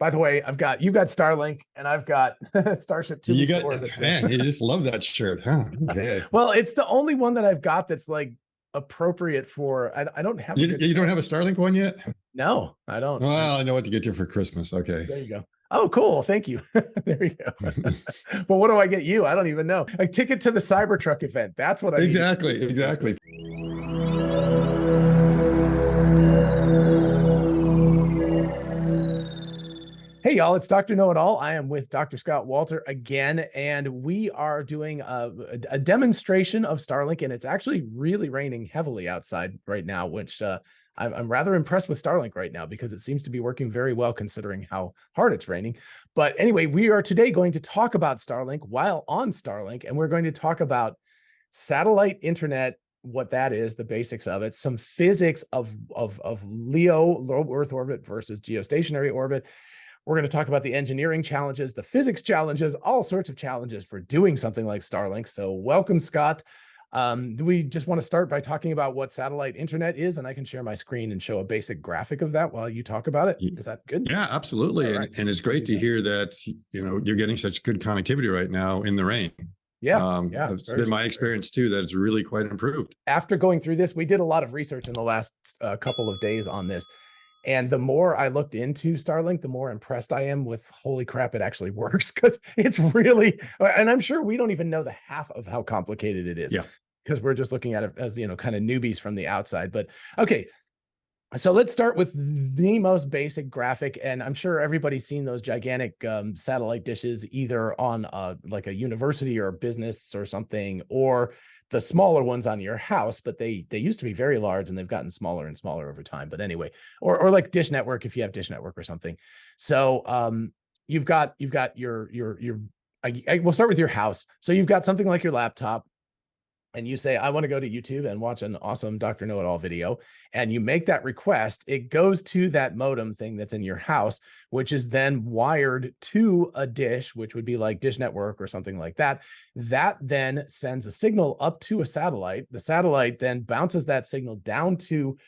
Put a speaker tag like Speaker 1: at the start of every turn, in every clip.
Speaker 1: By the way, you got Starlink and I've got Starship 2
Speaker 2: You got,
Speaker 1: orbit.
Speaker 2: man, you just love that shirt, huh? Okay.
Speaker 1: Well, it's the only one that I've got that's like appropriate for, I don't have
Speaker 2: You don't have a Starlink one yet?
Speaker 1: No, I don't.
Speaker 2: Well, I know what to get you for Christmas. Okay.
Speaker 1: There you go. Oh, cool. Thank you. There you go. But what do I get you? I don't even know. A ticket to the Cybertruck event. That's what I
Speaker 2: Exactly. Exactly.
Speaker 1: Hey, y'all, it's Dr. Know-It-All. I am with Dr. Scott Walter again, and we are doing a demonstration of Starlink, and it's actually really raining heavily outside right now, which I'm rather impressed with Starlink right now because it seems to be working very well considering how hard it's raining. But anyway, we are today going to talk about Starlink while on Starlink, and we're going to talk about satellite internet, what that is, the basics of it, some physics of LEO, low Earth orbit versus geostationary orbit. We're going to talk about the engineering challenges, the physics challenges, all sorts of challenges for doing something like Starlink. So welcome, Scott. Do we just want to start by talking about what satellite internet is? And I can share my screen and show a basic graphic of that while you talk about it. Is that good?
Speaker 2: Yeah, absolutely.
Speaker 1: Right.
Speaker 2: And it's great to hear that, you're getting such good connectivity right now in the rain.
Speaker 1: Yeah.
Speaker 2: It's been my experience too, that it's really quite improved.
Speaker 1: After going through this, we did a lot of research in the last couple of days on this. And the more I looked into Starlink, the more impressed I am with, holy crap, it actually works, because it's really, and I'm sure we don't even know the half of how complicated it is.
Speaker 2: Yeah.
Speaker 1: Because we're just looking at it as, kind of newbies from the outside. But okay, so let's start with the most basic graphic. And I'm sure everybody's seen those gigantic satellite dishes, either on like a university or a business or something, or the smaller ones on your house, but they used to be very large and they've gotten smaller and smaller over time. But anyway, or like Dish Network, if you have Dish Network or something. So you've got your we'll start with your house. So you've got something like your laptop, and you say, I want to go to YouTube and watch an awesome Dr. Know-It-All video, and you make that request, it goes to that modem thing that's in your house, which is then wired to a dish, which would be like Dish Network or something like that. That then sends a signal up to a satellite. The satellite then bounces that signal down to,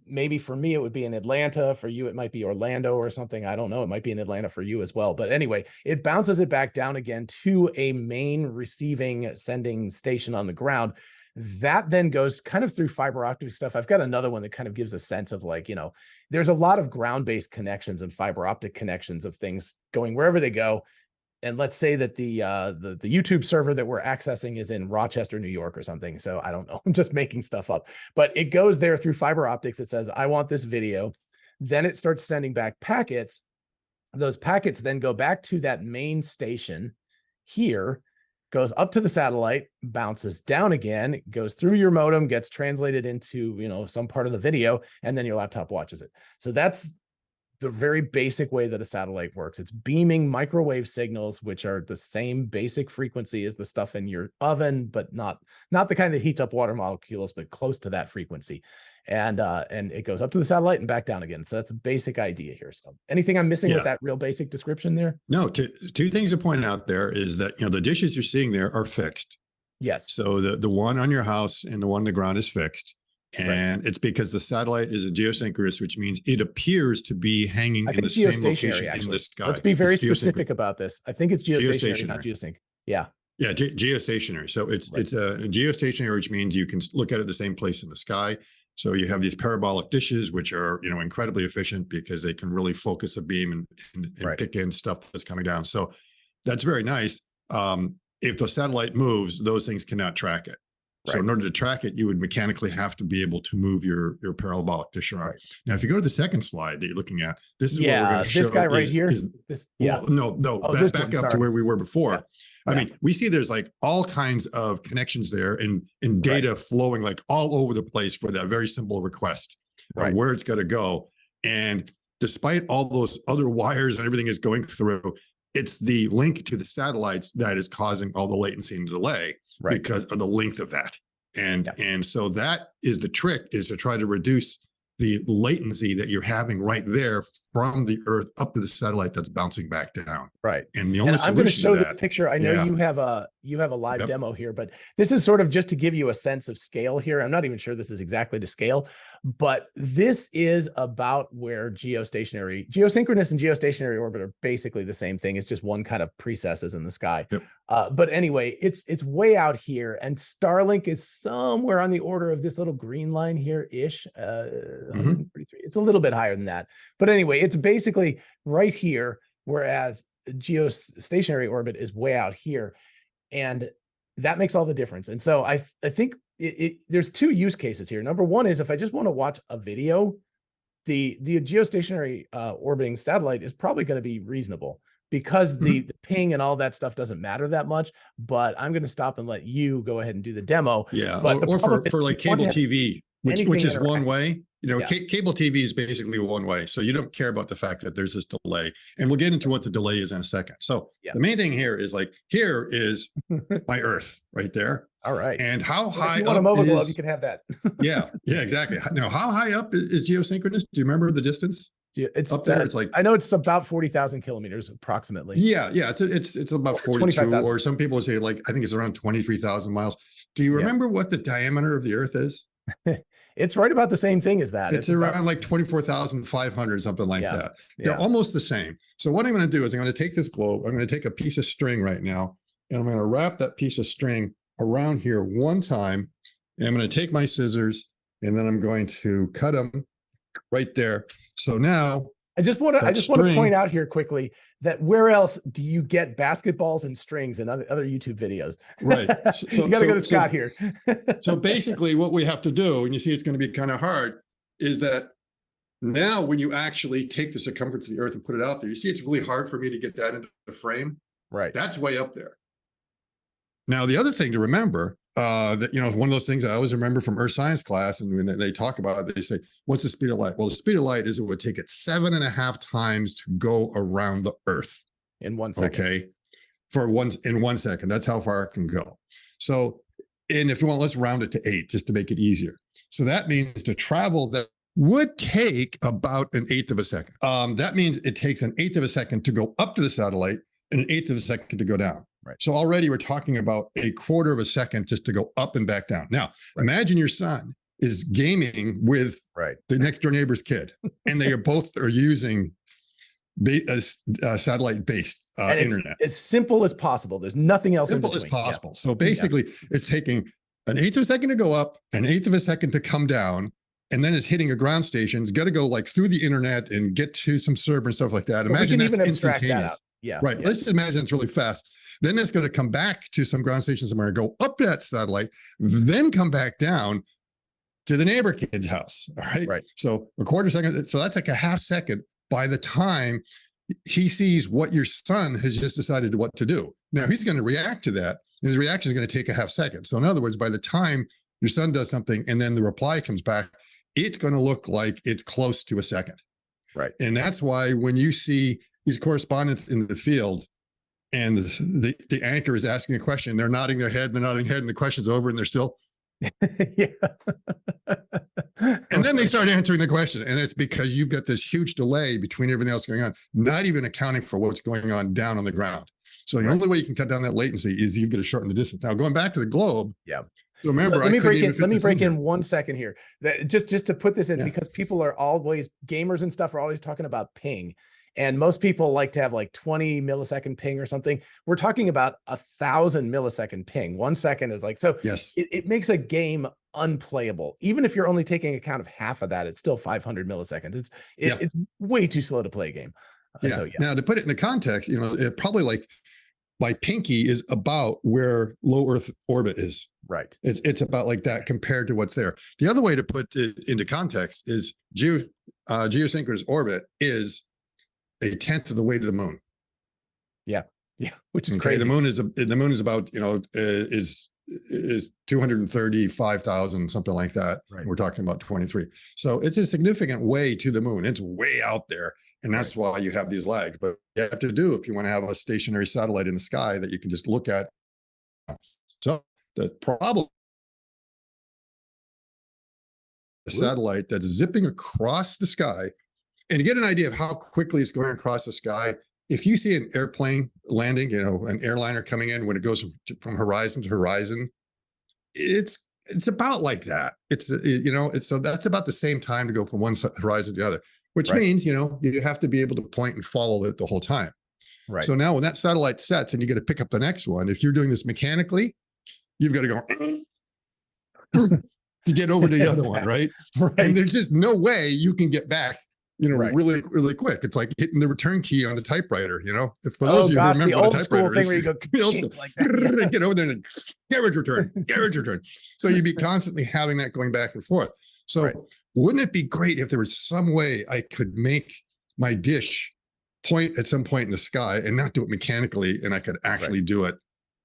Speaker 1: maybe for me, it would be in Atlanta. For you, it might be Orlando or something. I don't know. It might be in Atlanta for you as well. But anyway, it bounces it back down again to a main receiving, sending station on the ground. That then goes kind of through fiber optic stuff. I've got another one that kind of gives a sense of like, there's a lot of ground-based connections and fiber optic connections of things going wherever they go. And let's say that the YouTube server that we're accessing is in Rochester, New York or something. So I don't know, I'm just making stuff up, but it goes there through fiber optics. It says, I want this video. Then it starts sending back packets. Those packets then go back to that main station here, goes up to the satellite, bounces down again, goes through your modem, gets translated into, some part of the video, and then your laptop watches it. So that's the very basic way that a satellite works. It's beaming microwave signals, which are the same basic frequency as the stuff in your oven, but not the kind that heats up water molecules, but close to that frequency. And it goes up to the satellite and back down again. So that's a basic idea here. So anything I'm missing with that real basic description there?
Speaker 2: No, two things to point out there is that, the dishes you're seeing there are fixed.
Speaker 1: Yes.
Speaker 2: So the one on your house and the one on the ground is fixed. And it's because the satellite is a geosynchronous, which means it appears to be hanging in the same location in the sky.
Speaker 1: Let's be very specific about this. I think it's geostationary, not geosync. Yeah.
Speaker 2: Yeah, geostationary. So it's a geostationary, which means you can look at it the same place in the sky. So you have these parabolic dishes, which are incredibly efficient because they can really focus a beam and pick in stuff that's coming down. So that's very nice. If the satellite moves, those things cannot track it. So in order to track it, you would mechanically have to be able to move your parabolic dish around. Now, if you go to the second slide that you're looking at, this is what we're going to show.
Speaker 1: This guy right here.
Speaker 2: Back up to where we were before. I mean, we see there's like all kinds of connections there and data flowing like all over the place for that very simple request, where it's going to go. And despite all those other wires and everything is going through, it's the link to the satellites that is causing all the latency and delay because of the length of that. And so that is the trick, is to try to reduce the latency that you're having right there from the Earth up to the satellite that's bouncing back down.
Speaker 1: Right.
Speaker 2: And the only
Speaker 1: I'm going to
Speaker 2: solution
Speaker 1: show
Speaker 2: to
Speaker 1: this
Speaker 2: that,
Speaker 1: picture. I know
Speaker 2: yeah,
Speaker 1: you have a live
Speaker 2: yep,
Speaker 1: demo here, but this is sort of just to give you a sense of scale here. I'm not even sure this is exactly to scale, but this is about where geosynchronous and geostationary orbit are basically the same thing. It's just one kind of precesses in the sky.
Speaker 2: yep.
Speaker 1: But anyway, it's way out here, and Starlink is somewhere on the order of this little green line here ish. 133. It's a little bit higher than that, but anyway, it's basically right here, whereas geostationary orbit is way out here, and that makes all the difference. And so I think there's two use cases here. Number one is if I just want to watch a video, the geostationary orbiting satellite is probably going to be reasonable, because the ping and all that stuff doesn't matter that much. But I'm going to stop and let you go ahead and do the demo.
Speaker 2: Yeah,
Speaker 1: but
Speaker 2: or for like cable TV, which is one way. You know, cable TV is basically one way. So you don't care about the fact that there's this delay. And we'll get into what the delay is in a second. So the main thing here is like, here is my Earth right there.
Speaker 1: All right.
Speaker 2: And how high
Speaker 1: if you want
Speaker 2: up
Speaker 1: a mobile
Speaker 2: is,
Speaker 1: globe, you can have that.
Speaker 2: yeah, exactly. Now, how high up is geosynchronous? Do you remember the distance?
Speaker 1: It's
Speaker 2: up there. It's like,
Speaker 1: I know it's about 40,000 kilometers approximately.
Speaker 2: Yeah. It's about 42, or some people say like, I think it's around 23,000 miles. Do you remember what the diameter of the Earth is?
Speaker 1: It's right about the same thing as that.
Speaker 2: It's around like 24,500, something like that. They're almost the same. So what I'm going to do is I'm going to take this globe. I'm going to take a piece of string right now, and I'm going to wrap that piece of string around here one time. And I'm going to take my scissors, and then I'm going to cut them right there. So now
Speaker 1: I just want to point out here quickly that where else do you get basketballs and strings in other YouTube videos?
Speaker 2: Right.
Speaker 1: So you got to go to Scott here.
Speaker 2: So basically what we have to do, and you see it's going to be kind of hard, is that now when you actually take the circumference of the Earth and put it out there, you see it's really hard for me to get that into the frame.
Speaker 1: Right.
Speaker 2: That's way up there. Now, the other thing to remember, that, you know, one of those things I always remember from Earth science class, and when they talk about it, they say, what's the speed of light? Well, the speed of light is it would take it 7.5 times to go around the Earth.
Speaker 1: In 1 second.
Speaker 2: Okay. In 1 second. That's how far it can go. So, and if you want, let's round it to 8 just to make it easier. So that means to travel that would take about 1/8 of a second. That means it takes 1/8 of a second to go up to the satellite and 1/8 of a second to go down.
Speaker 1: Right.
Speaker 2: So already we're talking about 1/4 of a second just to go up and back down. Now, imagine your son is gaming with the next door neighbor's kid, and they are both using satellite-based internet.
Speaker 1: As simple as possible. There's nothing else.
Speaker 2: Simple as possible. So basically, it's taking 1/8 of a second to go up, 1/8 of a second to come down, and then it's hitting a ground station. It's got to go like through the internet and get to some server and stuff like that. Imagine that's instantaneous. Right. Let's imagine it's really fast. Then it's going to come back to some ground station somewhere, go up that satellite, then come back down to the neighbor kid's house. All right.
Speaker 1: Right.
Speaker 2: So 1/4 second. So that's like a half second by the time he sees what your son has just decided what to do. Now he's going to react to that. His reaction is going to take a half second. So in other words, by the time your son does something and then the reply comes back, it's going to look like it's close to a second.
Speaker 1: Right.
Speaker 2: And that's why when you see these correspondents in the field, and the anchor is asking a question, they're nodding their head, and the question's over, and they're still. And then they start answering the question, and it's because you've got this huge delay between everything else going on, not even accounting for what's going on down on the ground. So the only way you can cut down that latency is you've got to shorten the distance. Now, going back to the globe.
Speaker 1: Yeah.
Speaker 2: So remember,
Speaker 1: let me break in 1 second here. Just to put this in, because people are always, gamers and stuff are always talking about ping. And most people like to have like 20 millisecond ping or something. We're talking about 1,000 millisecond ping. 1 second is like, so it makes a game unplayable. Even if you're only taking account of half of that, it's still 500 milliseconds. It's way too slow to play a game. Now to put it in the context, you know, it probably like my pinky is about where low Earth orbit is. Right.
Speaker 2: It's about like that compared to what's there. The other way to put it into context is geosynchronous orbit is 1/10 of the way to the moon. Yeah, which is crazy. The moon is about, you know, is 235,000, something like that. Right. We're talking about 23. So it's a significant way to the moon. It's way out there, and that's why you have these lags. But you have to do if you want to have a stationary satellite in the sky that you can just look at. So the problem, a satellite that's zipping across the sky And to get an idea of how quickly it's going across the sky, if you see an airplane landing, an airliner coming in, when it goes from horizon to horizon, it's about like that. So that's about the same time to go from one horizon to the other, which means, you have to be able to point and follow it the whole time.
Speaker 1: Right.
Speaker 2: So now when that satellite sets and you get to pick up the next one, if you're doing this mechanically, you've got to go to get over to the other one, right? And there's just no way you can get back, really, really quick. It's like hitting the return key on the typewriter, If for those of you who remember
Speaker 1: the
Speaker 2: what
Speaker 1: old
Speaker 2: a typewriter
Speaker 1: school thing
Speaker 2: is,
Speaker 1: where you go like that.
Speaker 2: get over there and carriage return. So you'd be constantly having that going back and forth. So wouldn't it be great if there was some way I could make my dish point at some point in the sky and not do it mechanically, and I could actually do it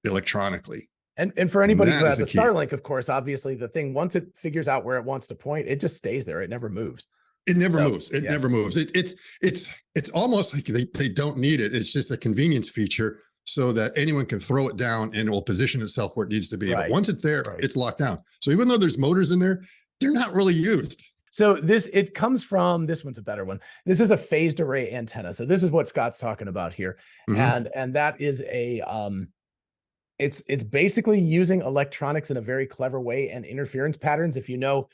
Speaker 2: electronically?
Speaker 1: And for anybody who has a Starlink, of course, obviously the thing, once it figures out where it wants to point, it just stays there. It never moves.
Speaker 2: It never moves. It never moves. It's almost like they don't need it. It's just a convenience feature so that anyone can throw it down and it will position itself where it needs to be. But once it's there, it's locked down. So even though there's motors in there, they're not really used.
Speaker 1: So it comes from, this one's a better one. This is a phased array antenna. So this is what Scott's talking about here. And that is it's basically using electronics in a very clever way and interference patterns. If you know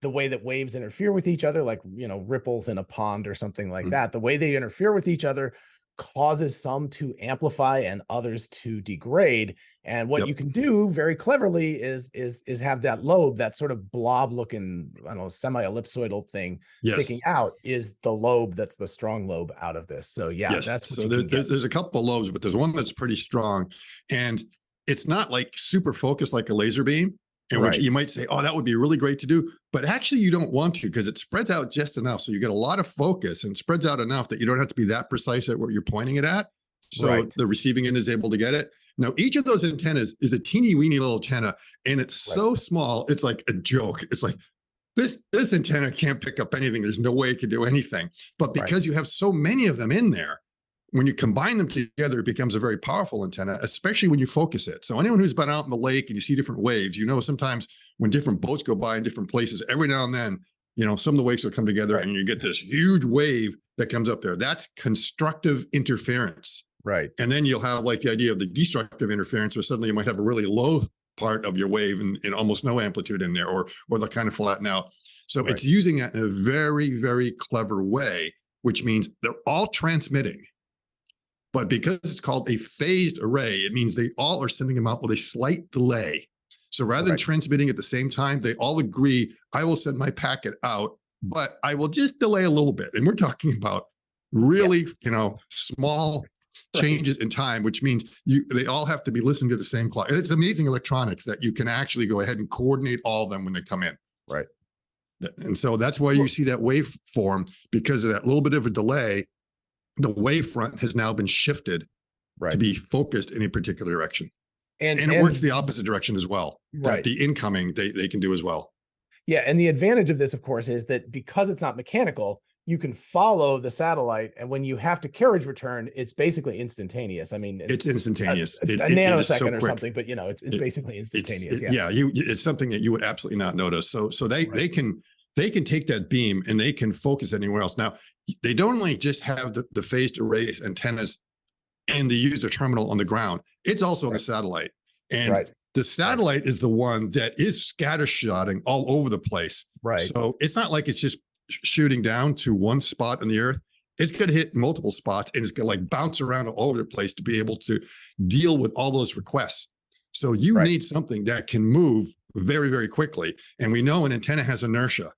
Speaker 1: the way that waves interfere with each other, like, ripples in a pond or something like that, the way they interfere with each other causes some to amplify and others to degrade. And what you can do very cleverly is have that lobe, that sort of blob looking, I don't know, semi-ellipsoidal thing sticking out, is the lobe that's the strong lobe out of this. So that's what
Speaker 2: so there's a couple of lobes, but there's one that's pretty strong, and it's not like super focused like a laser beam, in which you might say, oh, that would be really great to do. But actually you don't want to, because it spreads out just enough. So you get a lot of focus and spreads out enough that you don't have to be that precise at what you're pointing it at. So the receiving end is able to get it. Now, each of those antennas is a teeny weeny little antenna, and it's so small, it's like a joke. It's like, this antenna can't pick up anything. There's no way it can do anything. But because you have so many of them in there, when you combine them together, it becomes a very powerful antenna, especially when you focus it. So anyone who's been out in the lake and you see different waves, sometimes when different boats go by in different places, every now and then, some of the waves will come together and you get this huge wave that comes up there. That's constructive interference.
Speaker 1: Right.
Speaker 2: And then you'll have like the idea of the destructive interference, where suddenly you might have a really low part of your wave and almost no amplitude in there, or they'll kind of flatten out. So it's using that in a very, very clever way, which means they're all transmitting. But because it's called a phased array, it means they all are sending them out with a slight delay. So rather than transmitting at the same time, they all agree, I will send my packet out, but I will just delay a little bit. And we're talking about really, small changes in time, which means they all have to be listening to the same clock. And it's amazing electronics that you can actually go ahead and coordinate all of them when they come in.
Speaker 1: Right.
Speaker 2: And so that's why you see that waveform, because of that little bit of a delay. The wavefront has now been shifted to be focused in a particular direction. And it works the opposite direction as well. That the incoming they can do as well.
Speaker 1: Yeah. And the advantage of this, of course, is that because it's not mechanical, you can follow the satellite. And when you have to carriage return, it's basically instantaneous. I mean, it's instantaneous. A nanosecond or something, but it's basically instantaneous.
Speaker 2: It's something that you would absolutely not notice. So they can take that beam and they can focus anywhere else. Now, they don't only just have the phased arrays antennas and the user terminal on the ground, it's also on the satellite. And the satellite is the one that is scattershotting all over the place. So it's not like it's just shooting down to one spot on the Earth. It's going to hit multiple spots, and it's going to like bounce around all over the place to be able to deal with all those requests. So you need something that can move very, very quickly. And we know an antenna has inertia.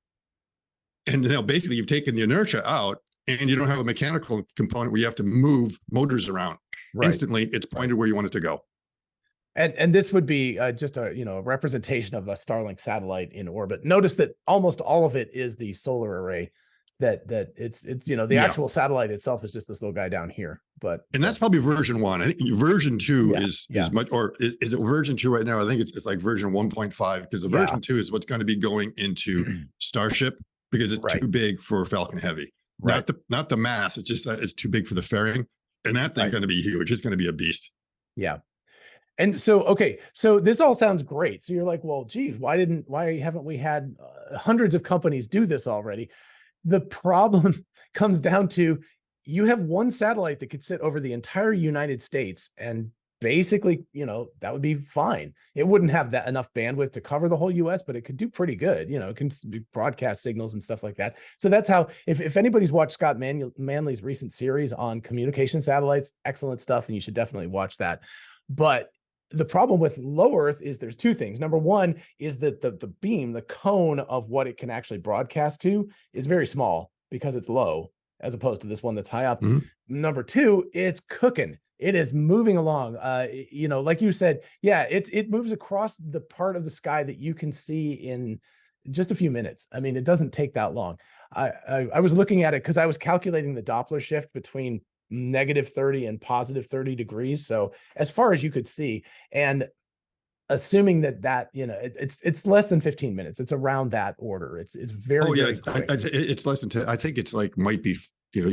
Speaker 2: And basically you've taken the inertia out, and you don't have a mechanical component where you have to move motors around. Instantly. It's pointed where you want it to go.
Speaker 1: And this would be just a representation of a Starlink satellite in orbit. Notice that almost all of it is the solar array. That it's the actual satellite itself is just this little guy down here. And
Speaker 2: that's probably version 1. I think version 2 is much, or is it version 2 right now? I think it's like version 1.5, because the version 2 is what's going to be going into Starship, because it's too big for Falcon Heavy. Not the mass. It's just that it's too big for the fairing, and that thing's going to be huge. It's going to be a beast.
Speaker 1: Yeah. And so, so this all sounds great. So you're like, well, geez, why haven't we had hundreds of companies do this already? The problem comes down to you have one satellite that could sit over the entire United States, and basically, that would be fine. It wouldn't have that enough bandwidth to cover the whole US, but it could do pretty good. It can broadcast signals and stuff like that. So that's how, if anybody's watched Scott Manley's recent series on communication satellites, excellent stuff, and you should definitely watch that. But the problem with low Earth is there's two things. Number one is that the beam, the cone of what it can actually broadcast to is very small because it's low, as opposed to this one that's high up.
Speaker 2: Mm-hmm.
Speaker 1: Number two, it's cooking. It is moving along. Like you said, yeah, it moves across the part of the sky that you can see in just a few minutes. I mean, it doesn't take that long. I was looking at it because I was calculating the Doppler shift between -30 and +30 degrees. So as far as you could see, and assuming that it's less than 15 minutes, it's around that order. It's very, very quick.
Speaker 2: It's less than 10. I think it's like might be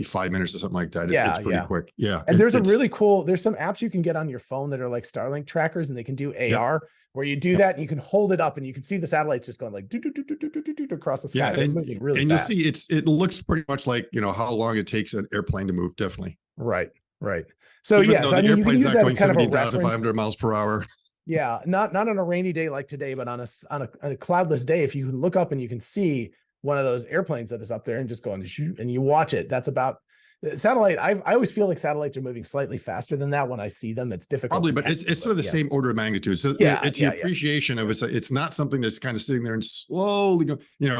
Speaker 2: 5 minutes or something like that. It's pretty quick. Yeah.
Speaker 1: And there's some apps you can get on your phone that are like Starlink trackers, and they can do AR where you do that and you can hold it up and you can see the satellites just going like across the sky.
Speaker 2: Yeah, and
Speaker 1: really
Speaker 2: you'll
Speaker 1: fast.
Speaker 2: see it looks pretty much like how long it takes an airplane to move. Definitely.
Speaker 1: Right. So
Speaker 2: Even though the airplane's not going 17,500 miles per hour.
Speaker 1: Yeah, not on a rainy day like today, but on a cloudless day, if you can look up and you can see one of those airplanes that is up there and just going to shoot, and you watch it. That's about satellite. I always feel like satellites are moving slightly faster than that when I see them. It's difficult.
Speaker 2: Probably, but it's sort of the same order of magnitude. So it's the appreciation of it. It's not something that's kind of sitting there and slowly go,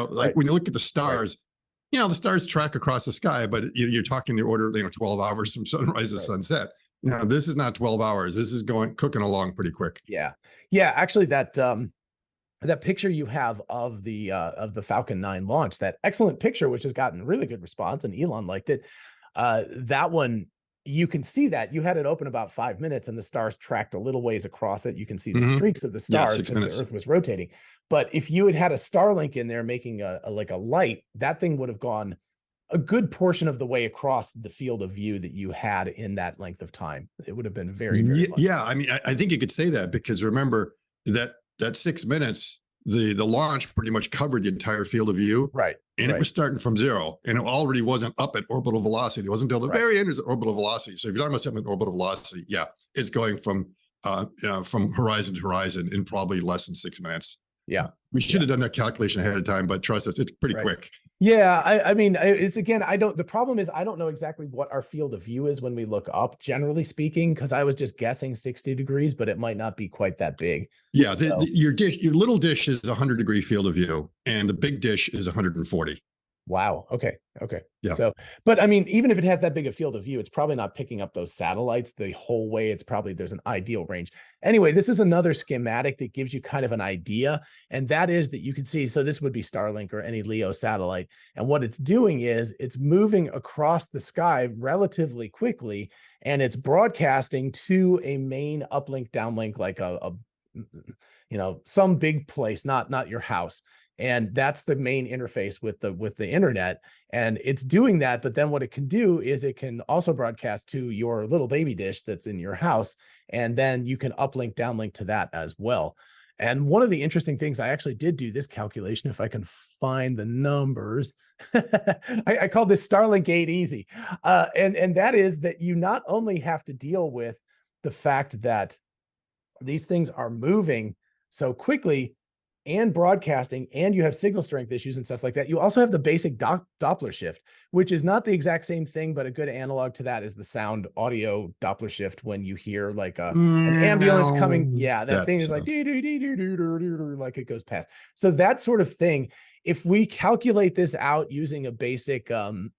Speaker 2: like when you look at the stars, the stars track across the sky, but you're talking the order, 12 hours from sunrise to sunset. Now, this is not 12 hours. This is cooking along pretty quick.
Speaker 1: Yeah. Actually, that picture you have of the Falcon 9 launch, that excellent picture, which has gotten really good response, and Elon liked it. That one, you can see that you had it open about 5 minutes, and the stars tracked a little ways across it. You can see the streaks of the stars because the Earth was rotating. But if you had a Starlink in there making a light, that thing would have gone a good portion of the way across the field of view that you had in that length of time. It would have been very, very long.
Speaker 2: Yeah. I mean, I think you could say that because remember that 6 minutes, the launch pretty much covered the entire field of view.
Speaker 1: Right.
Speaker 2: And it was starting from zero, and it already wasn't up at orbital velocity. It wasn't until the very end is orbital velocity. So if you're talking about something at orbital velocity, it's going from horizon to horizon in probably less than 6 minutes.
Speaker 1: Yeah.
Speaker 2: We should have done that calculation ahead of time, but trust us, it's pretty quick.
Speaker 1: Yeah. I mean, it's again, the problem is I don't know exactly what our field of view is when we look up, generally speaking, because I was just guessing 60 degrees, but it might not be quite that big.
Speaker 2: Yeah. Your little dish is 100-degree field of view, and the big dish is 140.
Speaker 1: Wow. Okay.
Speaker 2: Yeah.
Speaker 1: So, but I mean, even if it has that big a field of view, it's probably not picking up those satellites the whole way. There's an ideal range. Anyway, this is another schematic that gives you kind of an idea. And that is that you can see, so this would be Starlink or any LEO satellite. And what it's doing is it's moving across the sky relatively quickly, and it's broadcasting to a main uplink, downlink, like some big place, not your house. And that's the main interface with the internet. And it's doing that. But then what it can do is it can also broadcast to your little baby dish that's in your house. And then you can uplink, downlink to that as well. And one of the interesting things, I actually did do this calculation, if I can find the numbers. I called this Starlink 8 easy. And that is that you not only have to deal with the fact that these things are moving so quickly and broadcasting, and you have signal strength issues and stuff like that. You also have the basic Doppler shift, which is not the exact same thing, but a good analog to that is the sound audio Doppler shift when you hear like an ambulance coming. Yeah, that thing is like like it goes past. So that sort of thing, if we calculate this out using a basic formula,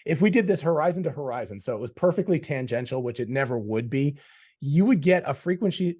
Speaker 1: if we did this horizon to horizon, so it was perfectly tangential, which it never would be, you would get a frequency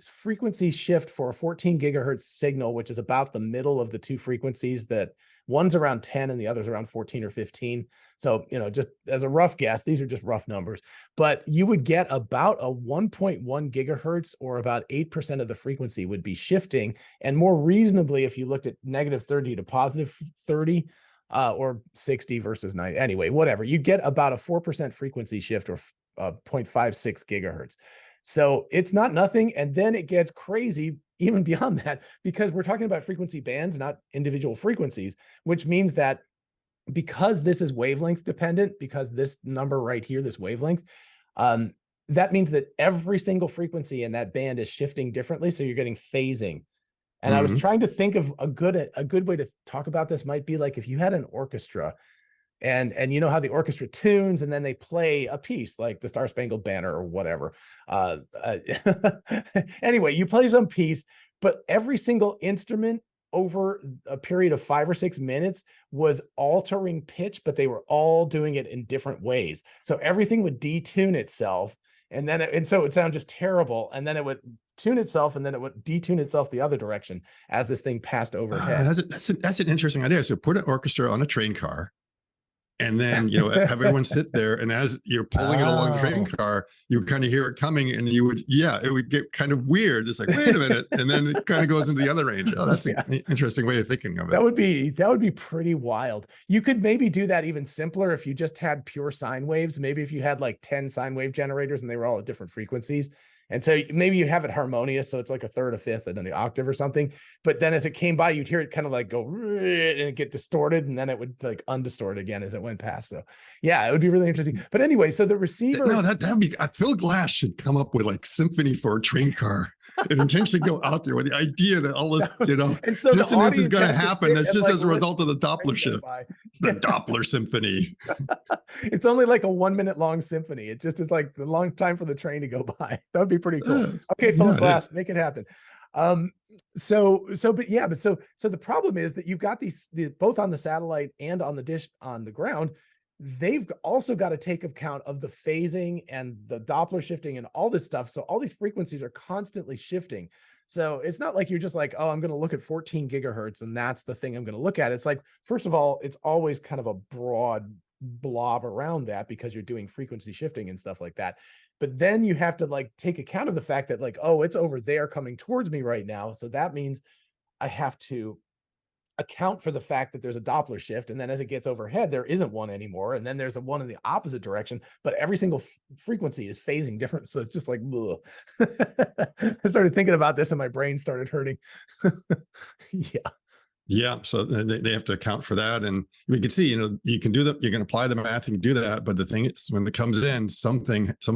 Speaker 1: shift for a 14 gigahertz signal, which is about the middle of the two frequencies, that one's around 10 and the other's around 14 or 15. So, just as a rough guess, these are just rough numbers, but you would get about a 1.1 gigahertz, or about 8% of the frequency would be shifting. And more reasonably, if you looked at -30 to +30, or 60 versus 90, anyway, whatever, you'd get about a 4% frequency shift, or 0.56 gigahertz. So it's not nothing. And then it gets crazy even beyond that, because we're talking about frequency bands, not individual frequencies, which means that because this is wavelength dependent, because this number right here, this wavelength, that means that every single frequency in that band is shifting differently. So you're getting phasing. And I was trying to think of a good way to talk about this might be like if you had an orchestra and you know how the orchestra tunes and then they play a piece like the Star Spangled Banner or whatever. Anyway, you play some piece, but every single instrument over a period of 5 or 6 minutes was altering pitch, but they were all doing it in different ways. So everything would detune itself, and then and so it would sound just terrible, and then it would tune itself, and then it would detune itself the other direction as this thing passed overhead.
Speaker 2: That's an interesting idea. So put an orchestra on a train car, and then, you know, have everyone sit there, and as you're pulling it along the train car, you kind of hear it coming, and you would, it would get kind of weird. It's like, wait a minute. And then it kind of goes into the other range. Oh, that's an interesting way of thinking of it.
Speaker 1: That would be pretty wild. You could maybe do that even simpler if you just had pure sine waves. Maybe if you had like 10 sine wave generators and they were all at different frequencies. And so maybe you have it harmonious, so it's like a third, a fifth, and an octave or something. But then as it came by, you'd hear it kind of like go and it get distorted, and then it would like undistort again as it went past. So yeah, it would be really interesting. But anyway, so the receiver.
Speaker 2: No, that'd be. Phil Glass should come up with like symphony for a train car and intentionally go out there with the idea that all this, you know,
Speaker 1: and so
Speaker 2: dissonance is going to happen. It's just as a result of the Doppler shift. The Doppler symphony.
Speaker 1: It's only like a 1 minute long symphony. It just is like the long time for the train to go by. That would be pretty cool. Okay, Philip Glass, make it happen. So the problem is that you've got these both on the satellite and on the dish on the ground. They've also got to take account of the phasing and the Doppler shifting and all this stuff. So all these frequencies are constantly shifting. So it's not like you're just like, oh, I'm going to look at 14 gigahertz and that's the thing I'm going to look at. It's like, first of all, it's always kind of a broad blob around that because you're doing frequency shifting and stuff like that. But then you have to like take account of the fact that like, oh, it's over there coming towards me right now. So that means I have to account for the fact that there's a Doppler shift. And then as it gets overhead, there isn't one anymore. And then there's a one in the opposite direction, but every single frequency is phasing different. So it's just like, I started thinking about this and my brain started hurting.
Speaker 2: Yeah. So they have to account for that. And we can see, you know, you can do that. You can apply the math and do that. But the thing is, when it comes in, some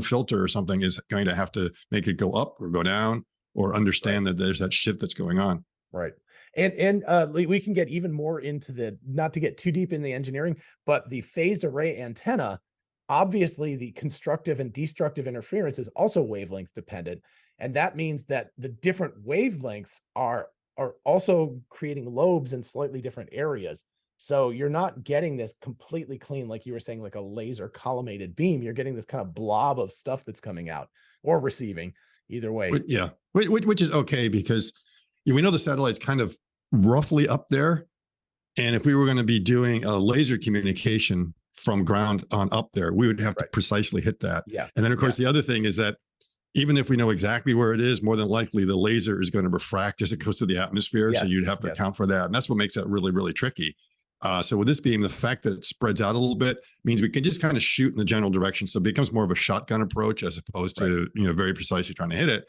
Speaker 2: filter or something is going to have to make it go up or go down or understand that there's that shift that's going on.
Speaker 1: Right. And we can get even more into the, not to get too deep in the engineering, but the phased array antenna, obviously the constructive and destructive interference is also wavelength dependent. And that means that the different wavelengths are also creating lobes in slightly different areas. So you're not getting this completely clean, like you were saying, like a laser collimated beam. You're getting this kind of blob of stuff that's coming out or receiving, either way.
Speaker 2: Yeah, which is okay because we know the satellite's kind of roughly up there. And if we were going to be doing a laser communication from ground on up there, we would have to precisely hit that.
Speaker 1: Yeah.
Speaker 2: And then, of course, the other thing is that even if we know exactly where it is, more than likely the laser is going to refract as it goes to the atmosphere. So you'd have to account for that. And that's what makes that really, really tricky. So with this beam, the fact that it spreads out a little bit means we can just kind of shoot in the general direction. So it becomes more of a shotgun approach as opposed to, you know, very precisely trying to hit it,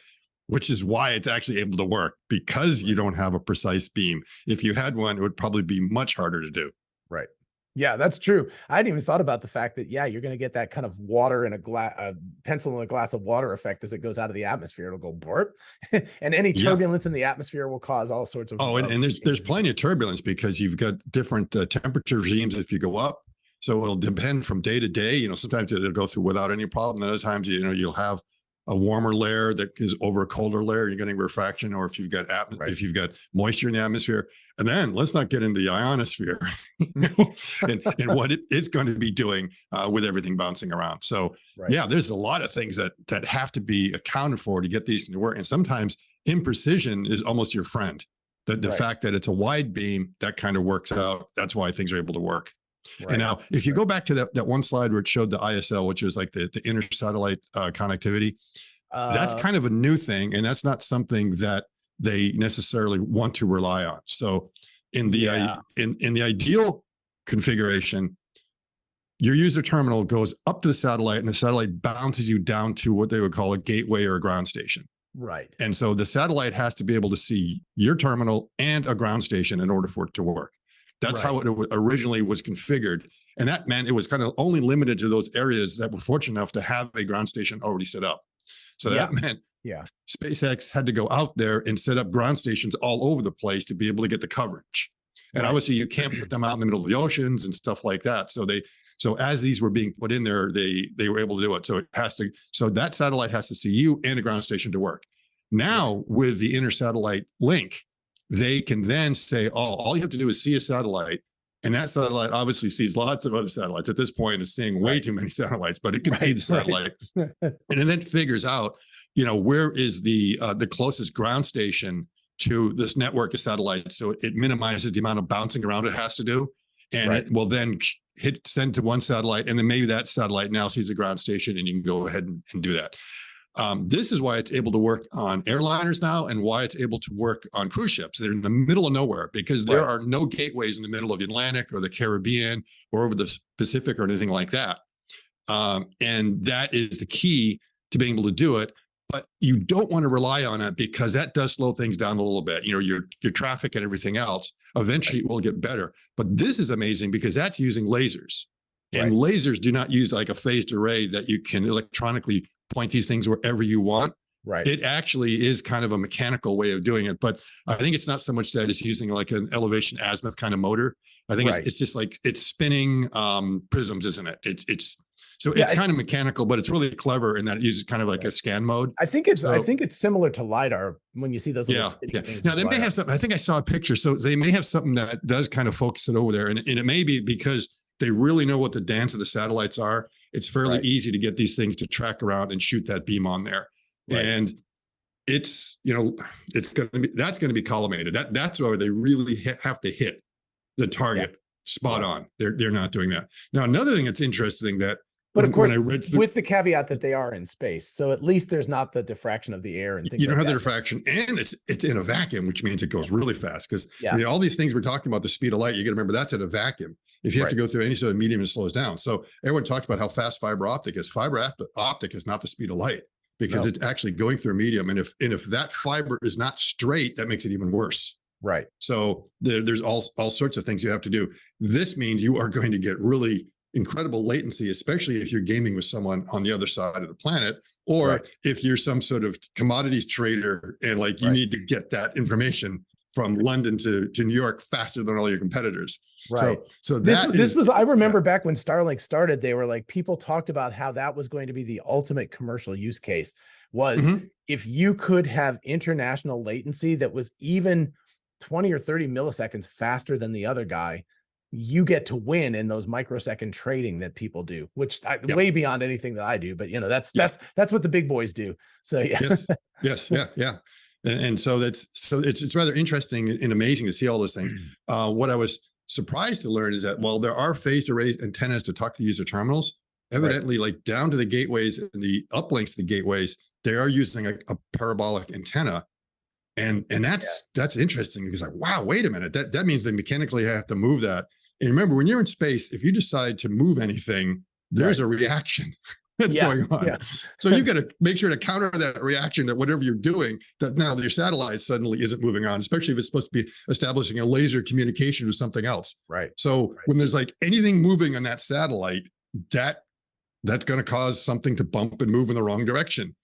Speaker 2: which is why it's actually able to work because you don't have a precise beam. If you had one, it would probably be much harder to do.
Speaker 1: Right. Yeah, that's true. I hadn't even thought about the fact that, you're going to get that kind of water in a pencil in a glass of water effect as it goes out of the atmosphere. It'll go burp, and any turbulence in the atmosphere will cause all sorts of.
Speaker 2: Oh, and there's plenty of turbulence because you've got different temperature regimes if you go up. So it'll depend from day to day. You know, sometimes it'll go through without any problem. And other times, you know, you'll have a warmer layer that is over a colder layer, you're getting refraction, or if you've got if you've got moisture in the atmosphere. And then let's not get into the ionosphere and what it is going to be doing with everything bouncing around. So there's a lot of things that have to be accounted for to get these to work. And sometimes imprecision is almost your friend. The fact that it's a wide beam, that kind of works out. That's why things are able to work. And now, if you go back to that one slide where it showed the ISL, which was like the inter-satellite connectivity, that's kind of a new thing. And that's not something that they necessarily want to rely on. So in the in the ideal configuration, your user terminal goes up to the satellite and the satellite bounces you down to what they would call a gateway or a ground station.
Speaker 1: Right.
Speaker 2: And so the satellite has to be able to see your terminal and a ground station in order for it to work. That's how it originally was configured. And that meant it was kind of only limited to those areas that were fortunate enough to have a ground station already set up. So that meant SpaceX had to go out there and set up ground stations all over the place to be able to get the coverage. And obviously you can't put them out in the middle of the oceans and stuff like that. So as these were being put in there, they were able to do it. So that satellite has to see you and a ground station to work. Now with the inter-satellite link, they can then say, oh, all you have to do is see a satellite. And that satellite obviously sees lots of other satellites. At this point, it's seeing way too many satellites, but it can see the satellite. And it then figures out, where is the closest ground station to this network of satellites. So it minimizes the amount of bouncing around it has to do. And it will then send to one satellite. And then maybe that satellite now sees a ground station and you can go ahead and do that. This is why it's able to work on airliners now and why it's able to work on cruise ships. They're in the middle of nowhere because there are no gateways in the middle of the Atlantic or the Caribbean or over the Pacific or anything like that. And that is the key to being able to do it. But you don't want to rely on it because that does slow things down a little bit. Your traffic and everything else, eventually it will get better. But this is amazing because that's using lasers. And lasers do not use like a phased array that you can electronically point these things wherever you want. It actually is kind of a mechanical way of doing it. But I think it's not so much that it's using like an elevation azimuth kind of motor. I think it's just like it's spinning prisms, isn't it? It's kind of mechanical, but it's really clever in that it uses kind of like a scan mode.
Speaker 1: I think it's similar to LiDAR when you see those little things.
Speaker 2: Now they may have something. I think I saw a picture. So they may have something that does kind of focus it over there. And it may be because they really know what the dance of the satellites are. It's fairly easy to get these things to track around and shoot that beam on there. And it's, that's going to be collimated. That's where they really have to hit the target spot on. They're not doing that. Now, another thing that's interesting
Speaker 1: but of course, with the caveat that they are in space, so at least there's not the diffraction of the air and things.
Speaker 2: You don't have the diffraction, and it's in a vacuum, which means it goes really fast. Because all these things we're talking about, the speed of light, you got to remember that's in a vacuum. If you have to go through any sort of medium, it slows down. So everyone talks about how fast fiber optic is. Fiber optic is not the speed of light because it's actually going through a medium, and if that fiber is not straight, that makes it even worse. So there's all sorts of things you have to do. This means you are going to get really incredible latency, especially if you're gaming with someone on the other side of the planet, or if you're some sort of commodities trader and like you need to get that information from London to New York faster than all your competitors. So this was, I remember back when Starlink started, they were like, people talked about how that was going to be the ultimate commercial use case was if you could have international latency that was even 20 or 30 milliseconds faster than the other guy, you get to win in those microsecond trading that people do, which way beyond anything that I do, but that's what the big boys do. So yes. And so it's rather interesting and amazing to see all those things. What I was surprised to learn is that while there are phased array antennas to talk to user terminals, evidently like down to the gateways and the uplinks to the gateways, they are using a parabolic antenna. And that's interesting because like, wow, wait a minute, that means they mechanically have to move that. And remember, when you're in space, if you decide to move anything, there's a reaction that's going on. So you've got to make sure to counter that reaction, that whatever you're doing, that now your satellite suddenly isn't moving on, especially if it's supposed to be establishing a laser communication with something else. So when there's like anything moving on that satellite, that's going to cause something to bump and move in the wrong direction.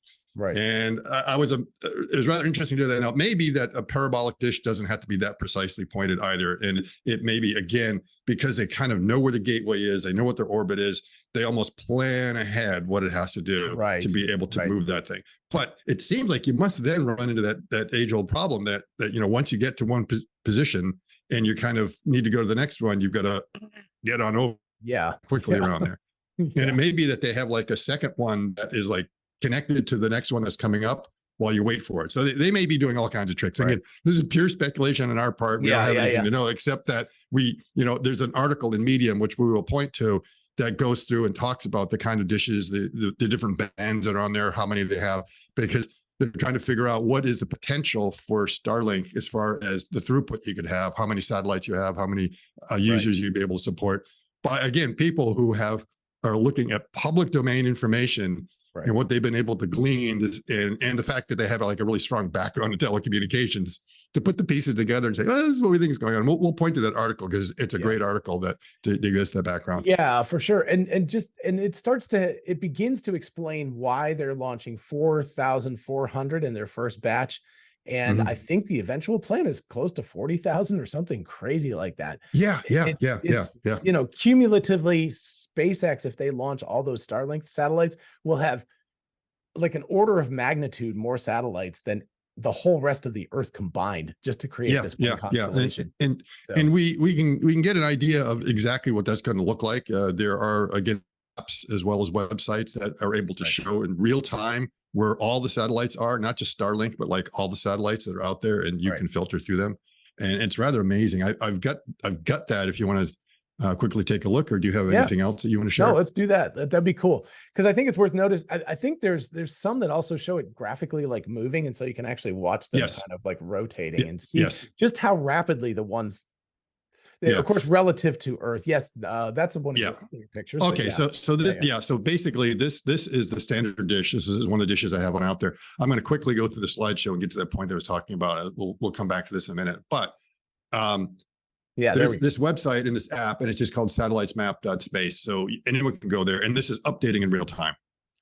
Speaker 2: And it was rather interesting to do that. Now, maybe that a parabolic dish doesn't have to be that precisely pointed either. And it may be, again, because they kind of know where the gateway is, they know what their orbit is, they almost plan ahead what it has to do to be able to move that thing. But it seems like you must then run into that age-old problem that once you get to one position and you kind of need to go to the next one, you've got to get on over quickly around there. And it may be that they have like a second one that is like connected to the next one that's coming up while you wait for it. So they may be doing all kinds of tricks. Again, this is pure speculation on our part. We don't have anything to know, except that there's an article in Medium, which we will point to, that goes through and talks about the kind of dishes, the different bands that are on there, how many they have, because they're trying to figure out what is the potential for Starlink as far as the throughput you could have, how many satellites you have, how many users you'd be able to support. But again, people who are looking at public domain information
Speaker 1: Right.
Speaker 2: and what they've been able to glean is, and the fact that they have like a really strong background in telecommunications to put the pieces together and say, oh, this is what we think is going on. We'll point to that article because it's a great article that to give us that background.
Speaker 1: Yeah, for sure. And it begins to explain why they're launching 4,400 in their first batch. And I think the eventual plan is close to 40,000 or something crazy like that.
Speaker 2: Yeah.
Speaker 1: You know, cumulatively, SpaceX, if they launch all those Starlink satellites, will have like an order of magnitude more satellites than the whole rest of the Earth combined, just to create this one constellation.
Speaker 2: And we can get an idea of exactly what that's going to look like. There are, again, apps as well as websites that are able to show in real time where all the satellites are, not just Starlink, but like all the satellites that are out there, and you can filter through them. And it's rather amazing. I've got that if you want to quickly take a look, or do you have anything else that you want to share?
Speaker 1: No, let's do that. That'd be cool. Because I think it's worth notice. I think there's some that also show it graphically like moving. And so you can actually watch them kind of like rotating and see just how rapidly the ones, of course, relative to Earth. Yes, that's one of your pictures.
Speaker 2: Okay, so this, so basically this is the standard dish. This is one of the dishes I have on out there. I'm going to quickly go through the slideshow and get to that point that I was talking about. We'll come back to this in a minute, but there's this website and this app, and it's just called satellitesmap.space. So anyone can go there, and this is updating in real time.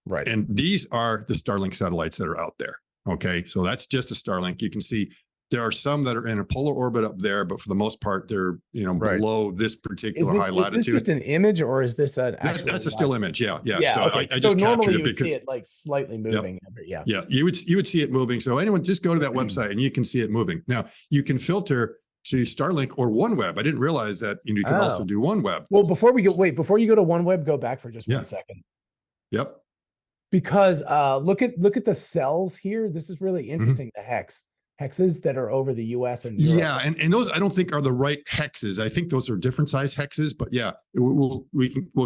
Speaker 1: Right.
Speaker 2: And these are the Starlink satellites that are out there. Okay, so that's just a Starlink. You can see there are some that are in a polar orbit up there, but for the most part, they're below this particular high latitude. Is this just
Speaker 1: an image, or is this an
Speaker 2: actual? That's a still image. Yeah.
Speaker 1: So
Speaker 2: okay. I just
Speaker 1: normally
Speaker 2: captured
Speaker 1: you
Speaker 2: it
Speaker 1: would
Speaker 2: because
Speaker 1: see it like slightly moving.
Speaker 2: Yeah, you would see it moving. So anyone just go to that website and you can see it moving. Now you can filter to Starlink or OneWeb. I didn't realize that you can also do OneWeb.
Speaker 1: Well, before you go to OneWeb, go back for just 1 second.
Speaker 2: Yep.
Speaker 1: Because look at the cells here. This is really interesting. The hexes that are over the US and Europe.
Speaker 2: Yeah, and those I don't think are the right hexes. I think those are different size hexes, but yeah, we'll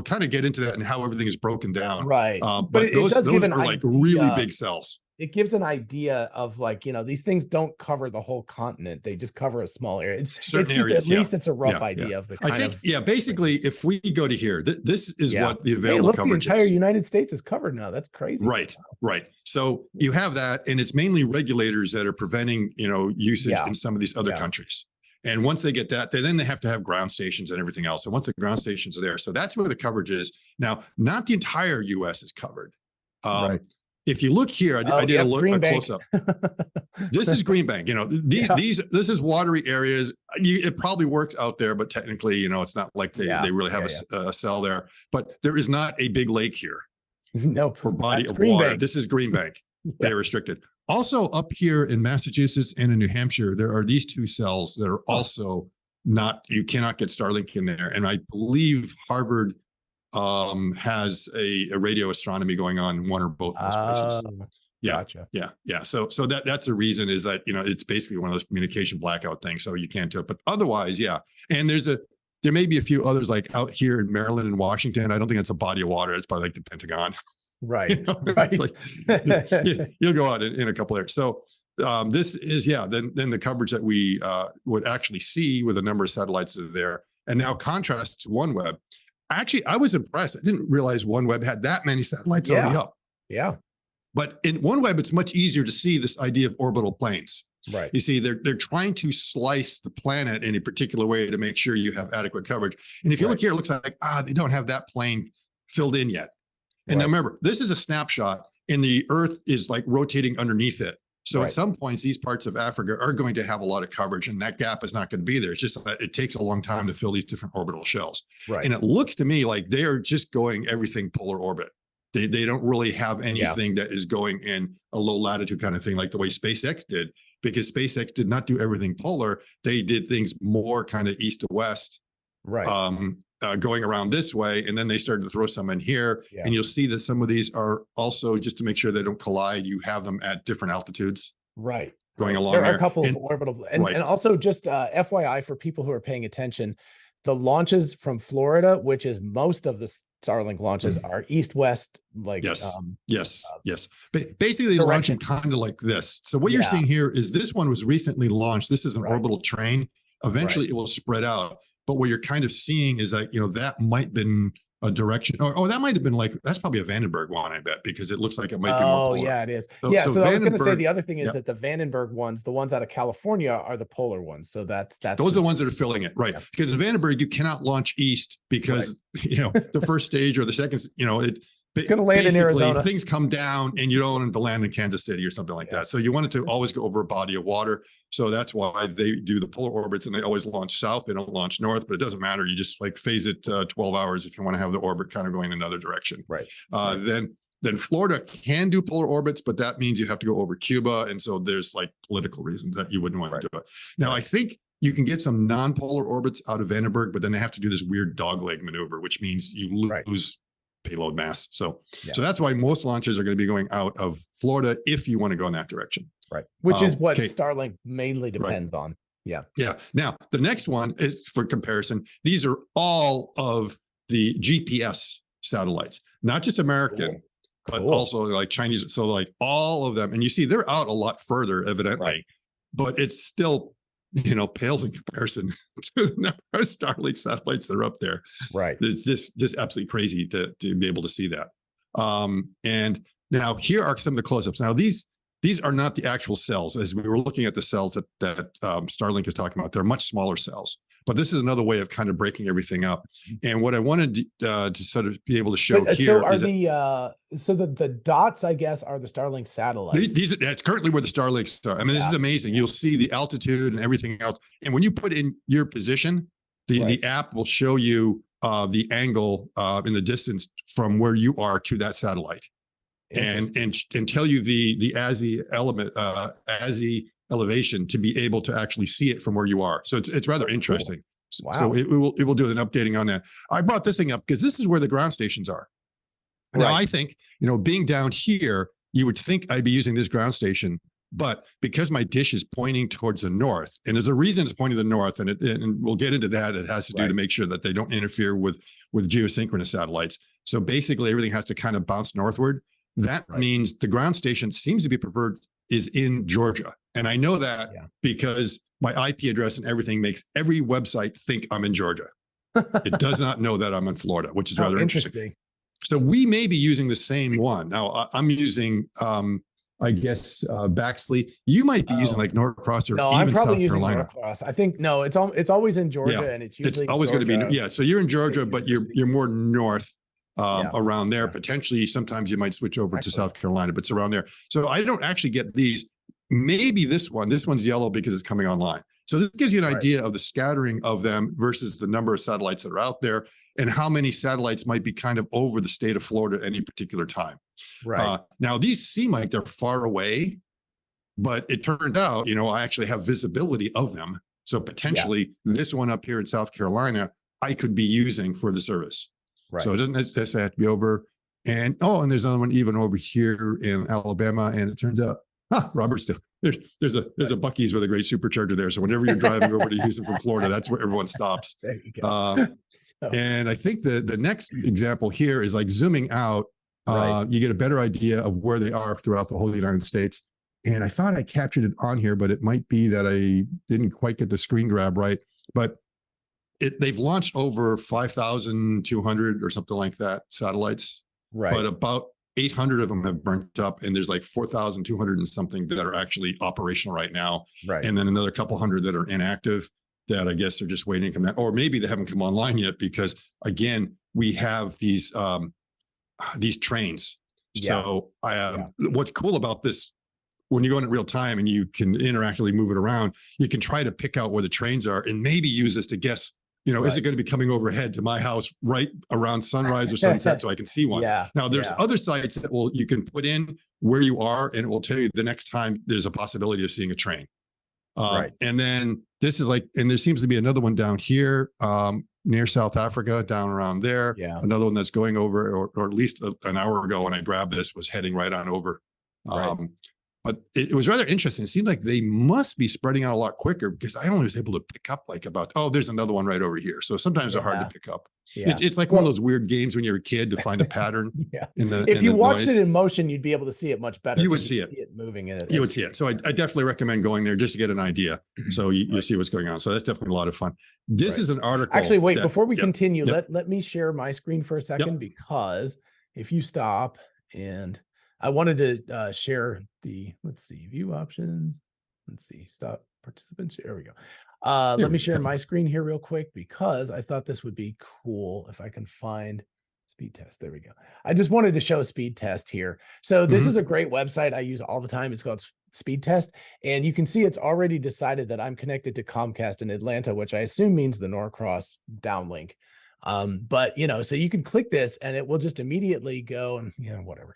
Speaker 2: kind of get into that and how everything is broken down.
Speaker 1: Right.
Speaker 2: But those are like really big cells.
Speaker 1: It gives an idea of like, these things don't cover the whole continent. They just cover a small area. It's just, at least it's a rough idea of the kind of.
Speaker 2: Basically, if we go to here, this is what the available coverage is.
Speaker 1: The entire United States is covered now. That's crazy.
Speaker 2: Right. So you have that, and it's mainly regulators that are preventing, usage in some of these other countries. And once they get that, then they have to have ground stations and everything else. And once the ground stations are there, so that's where the coverage is. Now, not the entire US is covered. If you look here, I did a close up. This is Green Bank. This is watery areas. It probably works out there, but technically, it's not like they really have a cell there. But there is not a big lake here.
Speaker 1: Nope.
Speaker 2: For body of water. This is Green Bank. They're restricted. Also up here in Massachusetts and in New Hampshire, there are these two cells that are also you cannot get Starlink in there. And I believe Harvard has a radio astronomy going on in one or both of those places.
Speaker 1: Gotcha.
Speaker 2: Yeah. So that's a reason is that, it's basically one of those communication blackout things. So you can't do it, but otherwise, And there may be a few others like out here in Maryland and Washington. I don't think it's a body of water. It's probably like the Pentagon.
Speaker 1: Right.
Speaker 2: It's like, you'll go out in a couple areas. So this is, then the coverage that we would actually see with the number of satellites that are there. And now contrast to OneWeb. Actually, I was impressed. I didn't realize OneWeb had that many satellites already up.
Speaker 1: Yeah.
Speaker 2: But in OneWeb, it's much easier to see this idea of orbital planes.
Speaker 1: Right.
Speaker 2: You see, they're trying to slice the planet in a particular way to make sure you have adequate coverage. And if you look here, it looks like, they don't have that plane filled in yet. And now remember, this is a snapshot and the Earth is like rotating underneath it. So at some points, these parts of Africa are going to have a lot of coverage and that gap is not going to be there. It's just that it takes a long time to fill these different orbital shells.
Speaker 1: Right.
Speaker 2: And it looks to me like they are just going everything polar orbit. They don't really have anything that is going in a low latitude kind of thing like the way SpaceX did, because SpaceX did not do everything polar. They did things more kind of east to west, going around this way. And then they started to throw some in here. And you'll see that some of these are also, just to make sure they don't collide, you have them at different altitudes.
Speaker 1: Right.
Speaker 2: Going along
Speaker 1: there. There are a couple of orbital. And also just FYI for people who are paying attention, the launches from Florida, which is most of the Starlink launches, are east-west, like
Speaker 2: yes. But basically, they're launching kind of like this. So what you're seeing here is this one was recently launched. This is an orbital train. Eventually, it will spread out. But what you're kind of seeing is that that might have been a direction. Oh, that might have been like, that's probably a Vandenberg one, I bet, because it looks like it might be more
Speaker 1: Oh,
Speaker 2: polar.
Speaker 1: yeah, it is.
Speaker 2: So,
Speaker 1: Yeah,
Speaker 2: so
Speaker 1: so I was going to say
Speaker 2: Vandenberg,
Speaker 1: the other thing is
Speaker 2: yeah,
Speaker 1: that the Vandenberg ones, the ones out of California, are the polar ones. So that's
Speaker 2: those are the ones that are filling it, right?
Speaker 1: Yeah.
Speaker 2: Because in Vandenberg, you cannot launch east because, the first stage or the second,
Speaker 1: It's going to land in
Speaker 2: basically
Speaker 1: Arizona.
Speaker 2: things come down and you don't want it to land in Kansas City or something like that. So you want it to always go over a body of water. So that's why they do the polar orbits, and they always launch south. They don't launch north, but it doesn't matter. You just like phase it 12 hours if you want to have the orbit kind of going another direction.
Speaker 1: Right.
Speaker 2: Then Florida can do polar orbits, but that means you have to go over Cuba. And so there's like political reasons that you wouldn't want to do it. Now, I think you can get some non-polar orbits out of Vandenberg, but then they have to do this weird dogleg maneuver, which means you lose payload mass. So that's why most launches are going to be going out of Florida if you want to go in that direction.
Speaker 1: Right. Which is what Starlink mainly depends on. Yeah.
Speaker 2: Yeah. Now, the next one is for comparison. These are all of the GPS satellites, not just American, but also like Chinese. So like all of them. And you see, they're out a lot further, evidently, but it's still, pales in comparison to the number of Starlink satellites that are up there.
Speaker 1: Right.
Speaker 2: It's just absolutely crazy to be able to see that. And now here are some of the close-ups. Now, these are not the actual cells. As we were looking at the cells that Starlink is talking about, they're much smaller cells. But this is another way of kind of breaking everything up. And what I wanted to sort of be able to show here
Speaker 1: so are
Speaker 2: is
Speaker 1: the dots, I guess, are the Starlink satellites.
Speaker 2: That's currently where the Starlinks are. I mean, this is amazing. You'll see the altitude and everything else. And when you put in your position, the app will show you the angle in the distance from where you are to that satellite. And tell you the ASI element, ASI elevation to be able to actually see it from where you are. So it's rather interesting. Wow. So it will do an updating on that. I brought this thing up because this is where the ground stations are. Now I think, being down here, you would think I'd be using this ground station, but because my dish is pointing towards the north, and there's a reason it's pointing to the north, and we'll get into that. It has to do to make sure that they don't interfere with geosynchronous satellites. So basically everything has to kind of bounce northward. That means the ground station seems to be preferred is in Georgia. And I know that because my IP address and everything makes every website think I'm in Georgia. It does not know that I'm in Florida, which is rather interesting. So we may be using the same one. Now I'm using, I guess, Baxley. You might be using like Norcross or even South Carolina.
Speaker 1: Norcross. I think, no, it's always in Georgia, and it's usually
Speaker 2: always going to be, so you're in Georgia, but you're more north. Around there, potentially sometimes you might switch over to South Carolina, but it's around there. So I don't actually get these. Maybe this one's yellow because it's coming online. So this gives you an idea of the scattering of them versus the number of satellites that are out there and how many satellites might be kind of over the state of Florida at any particular time. Now these seem like they're far away, but it turned out, I actually have visibility of them. So potentially this one up here in South Carolina, I could be using for the service. So it doesn't necessarily have to be over. And there's another one even over here in Alabama. And it turns out, Robert's still there's a Buc-ee's with a great supercharger there. So whenever you're driving over to Houston from Florida, that's where everyone stops.
Speaker 1: There you go.
Speaker 2: And I think the next example here is like zooming out. You get a better idea of where they are throughout the whole United States. And I thought I captured it on here, but it might be that I didn't quite get the screen grab right. But they've launched over 5,200 or something like that satellites, but about 800 of them have burnt up, and there's like 4,200 and something that are actually operational right now. And then another couple hundred that are inactive that I guess they're just waiting to come out, or maybe they haven't come online yet because again, we have these trains. So what's cool about this, when you go in real time and you can interactively move it around, you can try to pick out where the trains are and maybe use this to guess, is it going to be coming overhead to my house right around sunrise or sunset so I can see one? Now there's other sites that you can put in where you are and it will tell you the next time there's a possibility of seeing a train. And then this is like, and there seems to be another one down here near South Africa, down around there. Another one that's going over, or at least an hour ago when I grabbed this was heading right on over. But it was rather interesting. It seemed like they must be spreading out a lot quicker because I only was able to pick up like there's another one right over here. So sometimes they're hard to pick up.
Speaker 1: Yeah.
Speaker 2: It's like one of those weird games when you're a kid to find a pattern.
Speaker 1: Yeah.
Speaker 2: In the
Speaker 1: If you watched
Speaker 2: noise.
Speaker 1: it in motion, you'd be able to see it much better.
Speaker 2: You would see it.
Speaker 1: Moving in it.
Speaker 2: You would see it. So I definitely recommend going there just to get an idea. So you see what's going on. So that's definitely a lot of fun. This is an article.
Speaker 1: Actually, wait, before we continue, let me share my screen for a second, because if you stop, and I wanted to share the, let's see, view options. Let's see, stop participants. There we go. Let me share my screen here real quick, because I thought this would be cool if I can find speed test. There we go. I just wanted to show speed test here. So this is a great website I use all the time. It's called Speed Test, and you can see it's already decided that I'm connected to Comcast in Atlanta, which I assume means the Norcross downlink. But so you can click this and it will just immediately go, and whatever,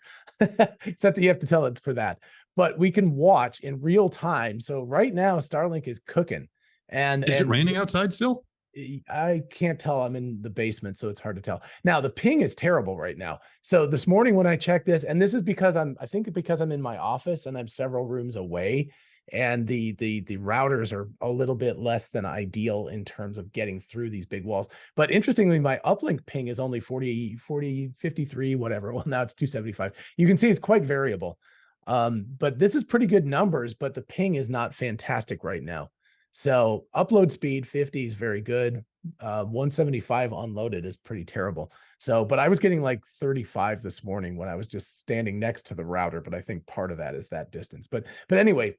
Speaker 1: except that you have to tell it for that. But we can watch in real time. So right now Starlink is cooking. And
Speaker 2: is it raining outside still?
Speaker 1: I can't tell. I'm in the basement, so it's hard to tell. Now the ping is terrible right now. So this morning when I checked this, and this is because I think because I'm in my office and I'm several rooms away, and the routers are a little bit less than ideal in terms of getting through these big walls. But interestingly, my uplink ping is only 40, 53, whatever. Well, now it's 275. You can see it's quite variable. But this is pretty good numbers, but the ping is not fantastic right now. So upload speed 50 is very good. 175 unloaded is pretty terrible. So, but I was getting like 35 this morning when I was just standing next to the router. But I think part of that is that distance. But anyway,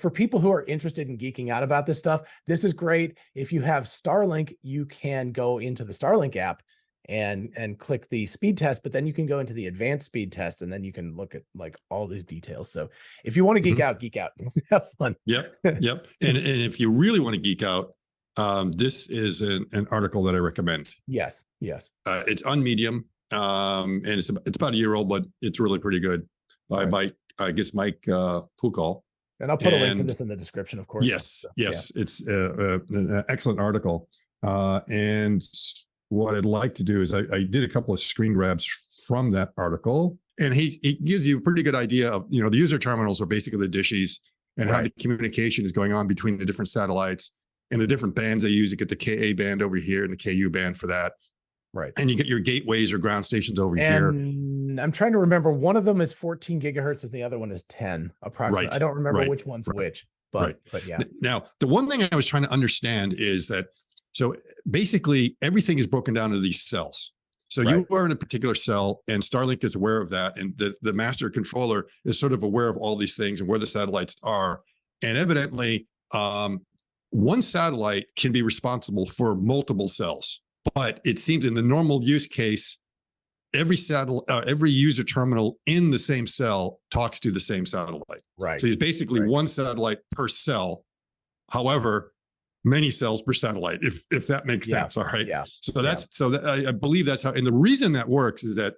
Speaker 1: for people who are interested in geeking out about this stuff, this is great. If you have Starlink, you can go into the Starlink app and click the speed test, but then you can go into the advanced speed test, and then you can look at like all these details. So if you want to geek out, have fun.
Speaker 2: Yep. And if you really want to geek out, this is an article that I recommend.
Speaker 1: Yes.
Speaker 2: It's on Medium, and it's about a year old, but it's really pretty good by Mike Pukal.
Speaker 1: And I'll put a link to this in the description, of course.
Speaker 2: Yes. It's an excellent article. And what I'd like to do is I did a couple of screen grabs from that article, and he gives you a pretty good idea of, the user terminals are basically the dishes, and how the communication is going on between the different satellites and the different bands they use. You get the KA band over here and the KU band for that. Right. And you get your gateways or ground stations over here.
Speaker 1: I'm trying to remember, one of them is 14 gigahertz and the other one is 10 approximately. I don't remember which one's which, but yeah.
Speaker 2: Now, the one thing I was trying to understand is that, so basically everything is broken down into these cells. So you are in a particular cell, and Starlink is aware of that. And the master controller is sort of aware of all these things and where the satellites are. And evidently, one satellite can be responsible for multiple cells. But it seems in the normal use case, every user terminal in the same cell talks to the same satellite. Right. So it's basically one satellite per cell. However, many cells per satellite, if that makes sense. All right. Yeah. So I believe that's how. And the reason that works is that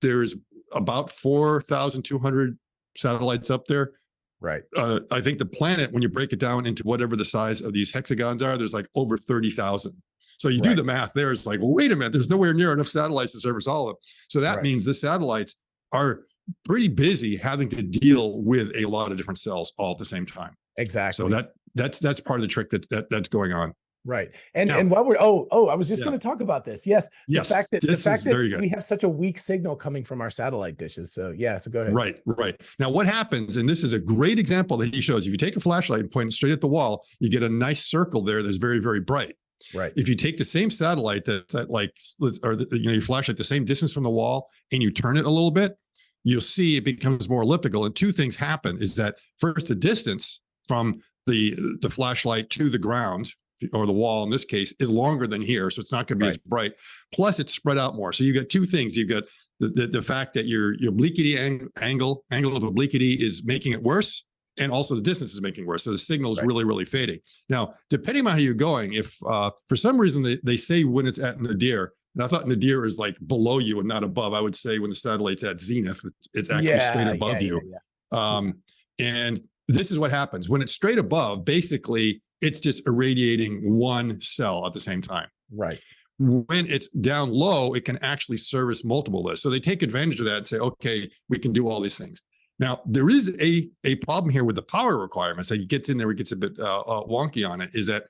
Speaker 2: there's about 4,200 satellites up there. Right. I think the planet, when you break it down into whatever the size of these hexagons are, there's like over 30,000. So you do the math there. It's like, well, wait a minute, there's nowhere near enough satellites to service all of them. So that means the satellites are pretty busy having to deal with a lot of different cells all at the same time. Exactly. So that's part of the trick that's going on. Right. And while we're I was just going to talk about this. Yes. The fact that we have such a weak signal coming from our satellite dishes. So so go ahead. Right. Now what happens, and this is a great example that he shows, if you take a flashlight and point it straight at the wall, you get a nice circle there that's very, very bright. Right. If you take the same satellite that's at your flashlight the same distance from the wall, and you turn it a little bit, you'll see it becomes more elliptical. And two things happen is that first, the distance from the flashlight to the ground, or the wall in this case, is longer than here. So it's not going to be as bright. Plus it's spread out more. So you got two things. You've got the fact that your obliquity angle of obliquity is making it worse. And also the distance is making worse. So the signal is really, really fading. Now, depending on how you're going, if for some reason they say when it's at nadir, and I thought nadir is like below you and not above. I would say when the satellite's at zenith, it's actually straight above you. And this is what happens. When it's straight above, basically, it's just irradiating one cell at the same time. Right. When it's down low, it can actually service multiple lists. So they take advantage of that and say, okay, we can do all these things. Now, there is a problem here with the power requirements. So it gets in there, it gets a bit wonky on it, is that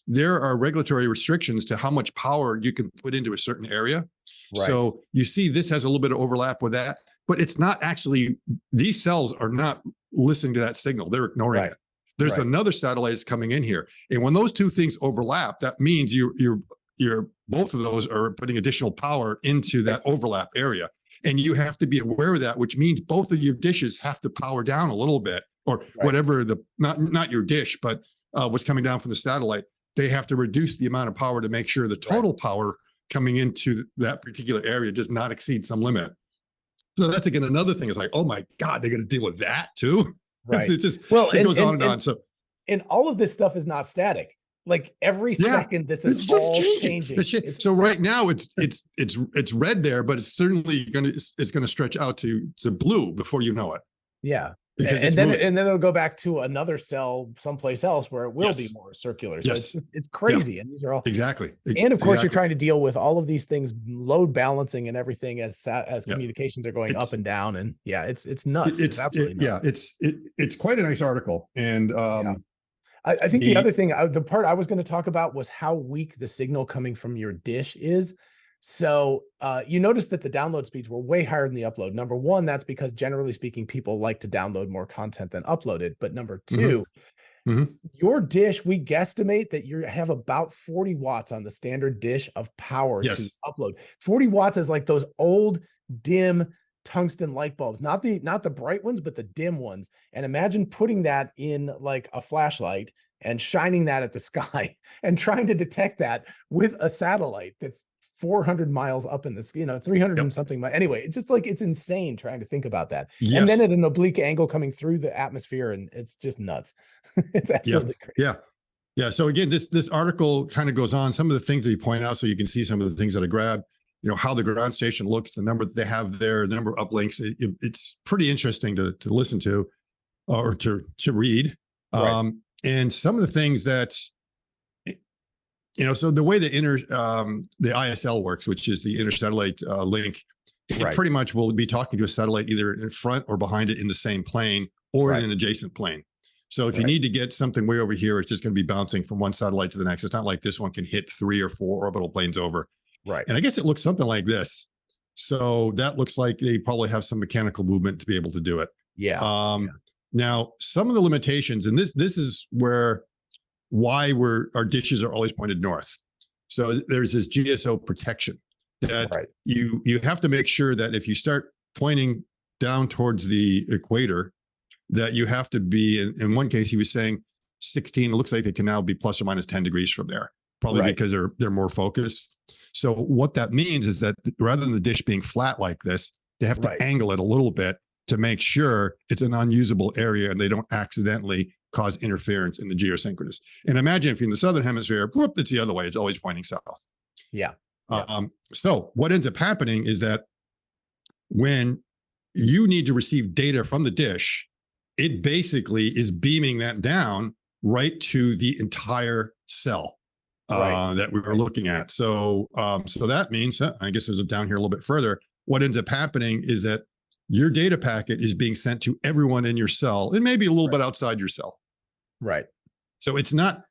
Speaker 2: there are regulatory restrictions to how much power you can put into a certain area.
Speaker 1: Right.
Speaker 2: So you see this has a little bit of overlap with that, but it's not actually, these cells are not listening to that signal. They're ignoring it. There's another satellite that's coming in here. And when those two things overlap, that means you're both of those are putting additional power into that overlap area. And you have to be aware of that, which means both of your dishes have to power down a little bit, or whatever not your dish, but what's coming down from the satellite. They have to reduce the amount of power to make sure the total power coming into that particular area does not exceed some limit. So that's again another thing. Is like, oh my God, they're going to deal with that too. Right. It's just, it goes on and on. So,
Speaker 1: and all of this stuff is not static. Like every second, this is all changing.
Speaker 2: So right now it's red there, but it's certainly going to stretch out to blue before you know it.
Speaker 1: Yeah. And then it'll go back to another cell someplace else where it will be more circular. So it's crazy. And these are all
Speaker 2: exactly.
Speaker 1: And of course, you're trying to deal with all of these things, load balancing and everything as communications are going up and down. And it's nuts. It's absolutely nuts.
Speaker 2: It's quite a nice article. And
Speaker 1: I think the other thing, the part I was going to talk about was how weak the signal coming from your dish is. So you notice that the download speeds were way higher than the upload. Number one, that's because generally speaking, people like to download more content than upload it. But number two, your dish, we guesstimate that you have about 40 watts on the standard dish of power to upload. 40 watts is like those old dim tungsten light bulbs, not the bright ones, but the dim ones. And imagine putting that in like a flashlight and shining that at the sky and trying to detect that with a satellite that's 400 miles up in the 300 and something. Anyway, it's just like, it's insane trying to think about that. And then at an oblique angle coming through the atmosphere, and it's just nuts. It's absolutely crazy.
Speaker 2: Yeah. So again, this article kind of goes on some of the things that you point out, so you can see some of the things that I grabbed. How the ground station looks, the number that they have there, the number of uplinks. It's pretty interesting to listen to or to read. And some of the things that, so the way the ISL works, which is the intersatellite link, it pretty much will be talking to a satellite either in front or behind it in the same plane or in an adjacent plane. So if you need to get something way over here, it's just going to be bouncing from one satellite to the next. It's not like this one can hit 3 or 4 orbital planes over. Right. And I guess it looks something like this. So that looks like they probably have some mechanical movement to be able to do it. Now, some of the limitations, and this is why our dishes are always pointed north. So there's this GSO protection that you have to make sure that if you start pointing down towards the equator, that you have to be, in one case, he was saying 16, it looks like it can now be plus or minus 10 degrees from there, probably because they're more focused. So what that means is that rather than the dish being flat like this, they have to angle it a little bit to make sure it's an unusable area and they don't accidentally cause interference in the geosynchronous. And imagine if you're in the southern hemisphere, whoop, it's the other way. It's always pointing south. So what ends up happening is that when you need to receive data from the dish, it basically is beaming that down right to the entire cell that we were looking at. So so that means, I guess there's down here a little bit further, what ends up happening is that your data packet is being sent to everyone in your cell and maybe a little bit outside your cell. So it's not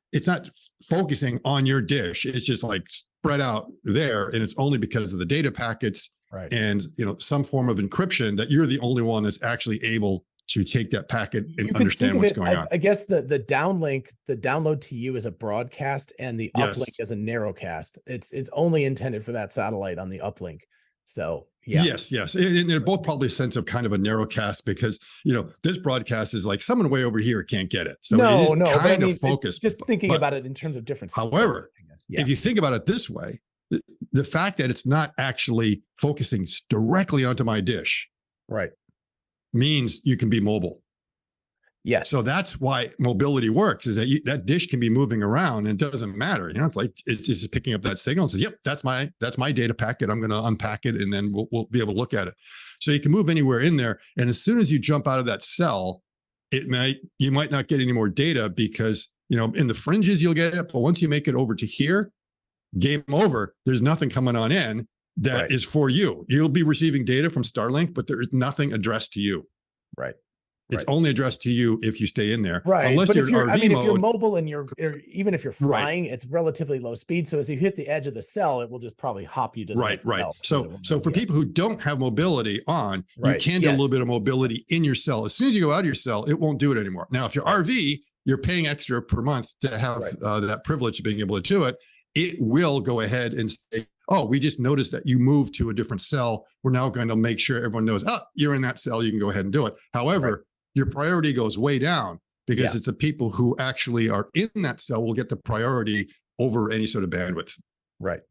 Speaker 2: focusing on your dish. It's just like spread out there. And it's only because of the data packets and some form of encryption that you're the only one that's actually able to take that packet and understand what's going on.
Speaker 1: I guess the downlink, the download to you is a broadcast and the uplink is a narrowcast. It's only intended for that satellite on the uplink. So Yes. And they're both probably a sense of kind of a narrowcast because, this broadcast is like someone way over here can't get it. So it is kind of focused. Just thinking about it in terms of different.
Speaker 2: However, if you think about it this way, the fact that it's not actually focusing directly onto my dish means you can be mobile. So that's why mobility works, is that that dish can be moving around and it doesn't matter. It's like, it's just picking up that signal and says, yep, that's my data packet. I'm going to unpack it and then we'll be able to look at it. So you can move anywhere in there. And as soon as you jump out of that cell, you might not get any more data because, in the fringes you'll get it. But once you make it over to here, game over, there's nothing coming on in that is for you. You'll be receiving data from Starlink, but there is nothing addressed to you. It's only addressed to you if you stay in there.
Speaker 1: Right.
Speaker 2: Unless
Speaker 1: But
Speaker 2: you're
Speaker 1: if
Speaker 2: in
Speaker 1: you're,
Speaker 2: RV
Speaker 1: I mean,
Speaker 2: mode,
Speaker 1: if you're mobile and even if you're
Speaker 2: Right.
Speaker 1: flying, it's relatively low speed. So as you hit the edge of the cell, it will just probably hop you to the next cell.
Speaker 2: So for people who don't have mobility on, you can do a little bit of mobility in your cell. As soon as you go out of your cell, it won't do it anymore. Now, if you're RV, you're paying extra per month to have that privilege of being able to do it. It will go ahead and say, oh, we just noticed that you moved to a different cell. We're now going to make sure everyone knows, oh, you're in that cell. You can go ahead and do it. However, your priority goes way down because it's the people who actually are in that cell will get the priority over any sort of bandwidth.
Speaker 1: Right.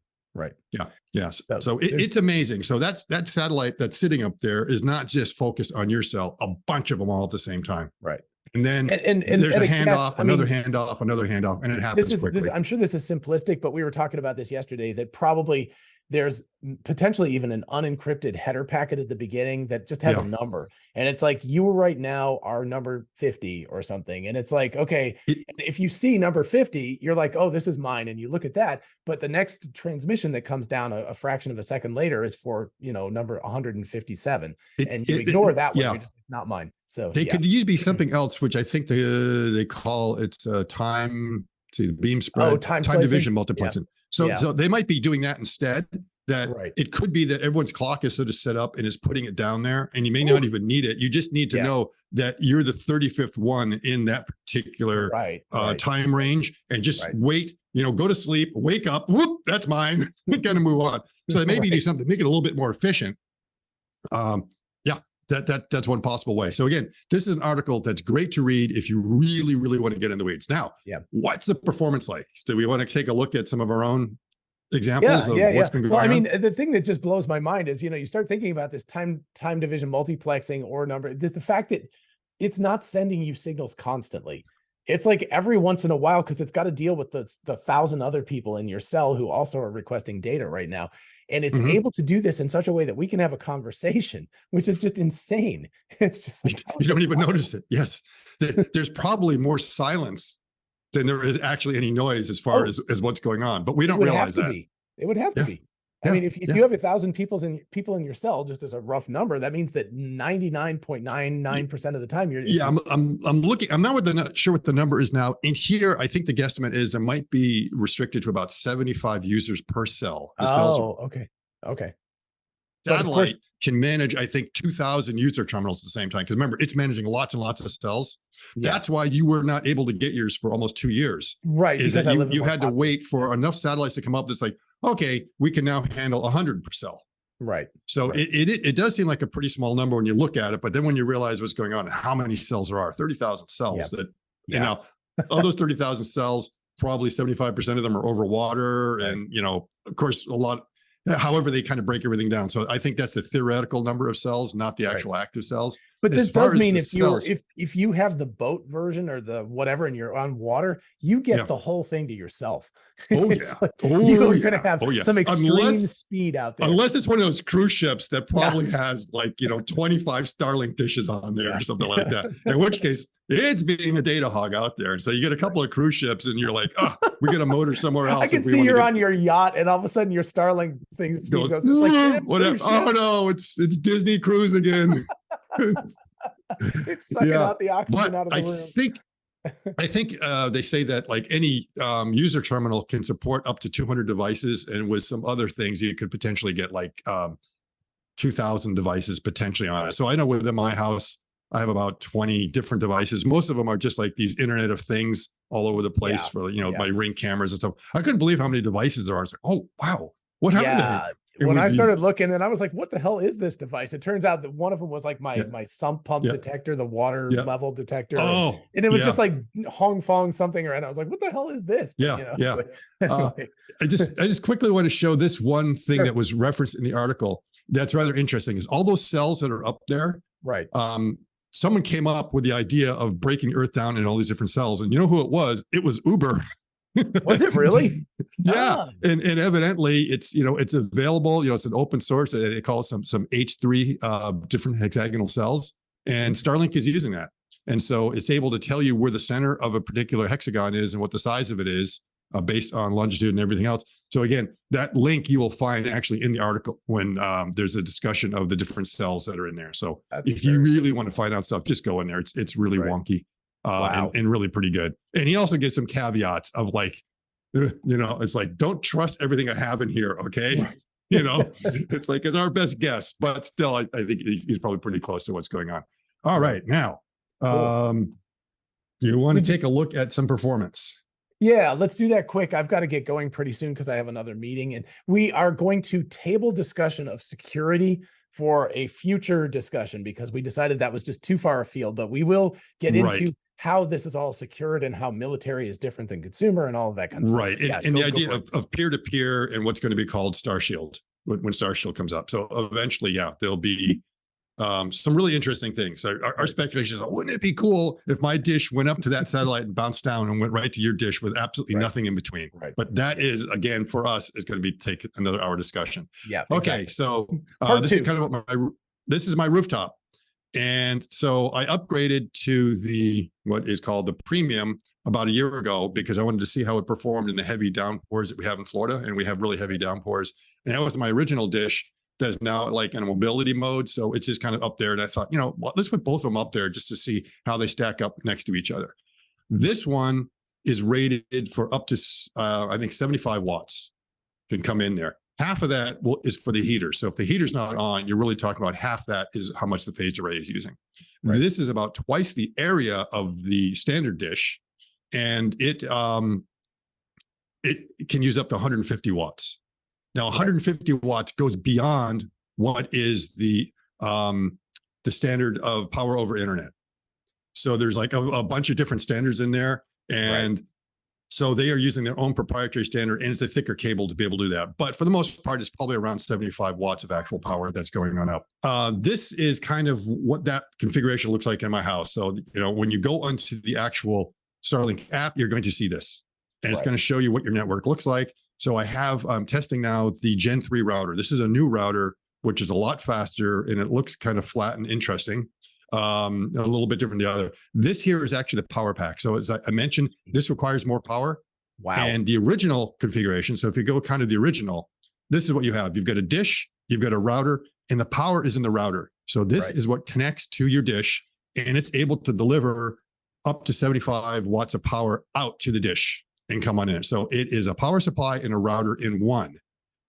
Speaker 2: Yeah. Yes. So it's amazing. So that satellite that's sitting up there is not just focused on your cell, a bunch of them all at the same time.
Speaker 1: Right.
Speaker 2: And then there's a handoff, another handoff, and it happens quickly.
Speaker 1: I'm sure this is simplistic, but we were talking about this yesterday, that probably there's potentially even an unencrypted header packet at the beginning that just has a number. And it's like, you right now are number 50 or something. And it's like, okay, if you see number 50, you're like, oh, this is mine. And you look at that. But the next transmission that comes down a fraction of a second later is for, number 157. And you ignore that one. You're just like, not mine. So
Speaker 2: they could be something else, which I think they call it's time. See, the beam spread, time division multiplexing. So they might be doing that instead. That it could be that everyone's clock is sort of set up and is putting it down there, and you may not even need it. You just need to know that you're the 35th one in that particular time range, and just wait. Go to sleep, wake up. Whoop, that's mine. We got to move on. So they maybe do something, make it a little bit more efficient. That's one possible way. So again, this is an article that's great to read if you really, really want to get in the weeds. Now, what's the performance like? Do we want to take a look at some of our own examples of what's been going on?
Speaker 1: Well, I mean, the thing that just blows my mind is, you start thinking about this time division multiplexing or number, the fact that it's not sending you signals constantly. It's like every once in a while, because it's got to deal with the 1,000 other people in your cell who also are requesting data right now. And it's able to do this in such a way that we can have a conversation, which is just insane. It's just like,
Speaker 2: you don't even notice it. Yes. There's probably more silence than there is actually any noise as far as what's going on, but we don't realize that.
Speaker 1: It would have to be. I mean, if you have 1,000 people in your cell, just as a rough number, that means that 99.99% of the time you're.
Speaker 2: Yeah, I'm looking. I'm not sure what the number is now. In here, I think the guesstimate is it might be restricted to about 75 users per cell.
Speaker 1: Okay.
Speaker 2: Satellite can manage, I think, 2,000 user terminals at the same time. Because remember, it's managing lots and lots of cells. That's why you were not able to get yours for almost 2 years.
Speaker 1: Right.
Speaker 2: Is that you had to wait for enough satellites to come up that's like, okay, we can now handle 100 per cell.
Speaker 1: Right.
Speaker 2: So it does seem like a pretty small number when you look at it, but then when you realize what's going on and how many cells there are, 30,000 cells that, of those 30,000 cells, probably 75% of them are over water. And, of course, however, they kind of break everything down. So I think that's the theoretical number of cells, not the actual active cells.
Speaker 1: But this does mean if you have the boat version or the whatever, and you're on water, you get the whole thing to yourself.
Speaker 2: Oh,
Speaker 1: You're going to have some extreme speed out there.
Speaker 2: Unless it's one of those cruise ships that probably has 25 Starlink dishes on there or something like that. In which case, it's being a data hog out there. So you get a couple of cruise ships and you're like, we get a motor somewhere else.
Speaker 1: I can see you're on your yacht and all of a sudden your Starlink things goes, it's like,
Speaker 2: whatever. Oh no, it's Disney Cruise again.
Speaker 1: It's sucking out the oxygen out of the room.
Speaker 2: I think they say that like any user terminal can support up to 200 devices, and with some other things you could potentially get like 2,000 devices potentially on it. So I know within my house I have about 20 different devices. Most of them are just like these Internet of Things all over the place for my Ring cameras and stuff. I couldn't believe how many devices there are. It's like, oh wow, what happened?
Speaker 1: When I started looking, and I was like, what the hell is this device? It turns out that one of them was like my sump pump detector, the water level detector. And it was just like Hong Fong something, and I was like, what the hell is this? But,
Speaker 2: I just quickly want to show this one thing that was referenced in the article that's rather interesting is all those cells that are up there.
Speaker 1: Right.
Speaker 2: Someone came up with the idea of breaking Earth down in all these different cells. And you know who it was? It was Uber.
Speaker 1: Was it really?
Speaker 2: And evidently it's available, it's an open source. They call it some H3 different hexagonal cells, and Starlink is using that. And so it's able to tell you where the center of a particular hexagon is and what the size of it is. based on longitude and everything else. So again, that link you will find actually in the article when there's a discussion of the different cells that are in there. So if you really want to find out stuff, just go in there. It's really wonky and really pretty good. And he also gets some caveats of like, it's like, don't trust everything I have in here. Okay. Right. It's like, it's our best guess, but still, I think he's probably pretty close to what's going on. All right. Now, do you want to take a look at some performance?
Speaker 1: Yeah, let's do that quick. I've got to get going pretty soon because I have another meeting, and we are going to table discussion of security for a future discussion because we decided that was just too far afield, but we will get into how this is all secured and how military is different than consumer and all of that kind of stuff.
Speaker 2: Right. And the idea of peer-to-peer and what's going to be called Starshield when Starshield comes up. So eventually, there'll be some really interesting things. So our speculation is, wouldn't it be cool if my dish went up to that satellite and bounced down and went right to your dish with absolutely nothing in between? Right. But that is, again, for us, is going to take another hour discussion.
Speaker 1: Yeah.
Speaker 2: Okay.
Speaker 1: Exactly.
Speaker 2: So this is kind of what this is my rooftop. And so I upgraded to what is called the premium about a year ago because I wanted to see how it performed in the heavy downpours that we have in Florida. And we have really heavy downpours. And that was my original dish that's now like in a mobility mode. So it's just kind of up there. And I thought, let's put both of them up there just to see how they stack up next to each other. This one is rated for up to, I think 75 watts can come in there. Half of that is for the heater. So if the heater's not on, you're really talking about half that is how much the phased array is using. Right. This is about twice the area of the standard dish. And it can use up to 150 watts. Now, 150 watts goes beyond what is the standard of power over internet. So there's like a bunch of different standards in there. And so they are using their own proprietary standard, and it's a thicker cable to be able to do that. But for the most part, it's probably around 75 watts of actual power that's going on up. This is kind of what that configuration looks like in my house. So, when you go onto the actual Starlink app, you're going to see this, and it's going to show you what your network looks like. So I'm testing now the Gen 3 router. This is a new router, which is a lot faster, and it looks kind of flat and interesting. A little bit different than the other. This here is actually the power pack. So as I mentioned, this requires more power.
Speaker 1: Wow.
Speaker 2: And the original configuration, so if you go kind of the original, this is what you have. You've got a dish, you've got a router, and the power is in the router. So this is what connects to your dish, and it's able to deliver up to 75 watts of power out to the dish and come on in. So it is a power supply and a router in one.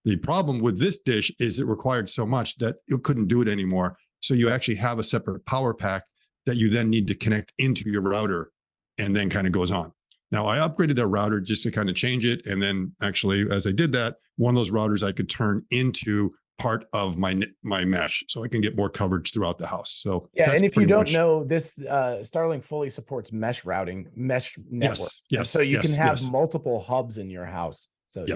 Speaker 2: The problem with this dish is it required so much that you couldn't do it anymore. So you actually have a separate power pack that you then need to connect into your router and then kind of goes on. Now I upgraded that router just to kind of change it. And then actually, as I did that, one of those routers I could turn into part of my mesh so I can get more coverage throughout the house. So
Speaker 1: and if you don't know, this Starlink fully supports mesh routing, mesh networks.
Speaker 2: Yes.
Speaker 1: So you can have multiple hubs in your house. So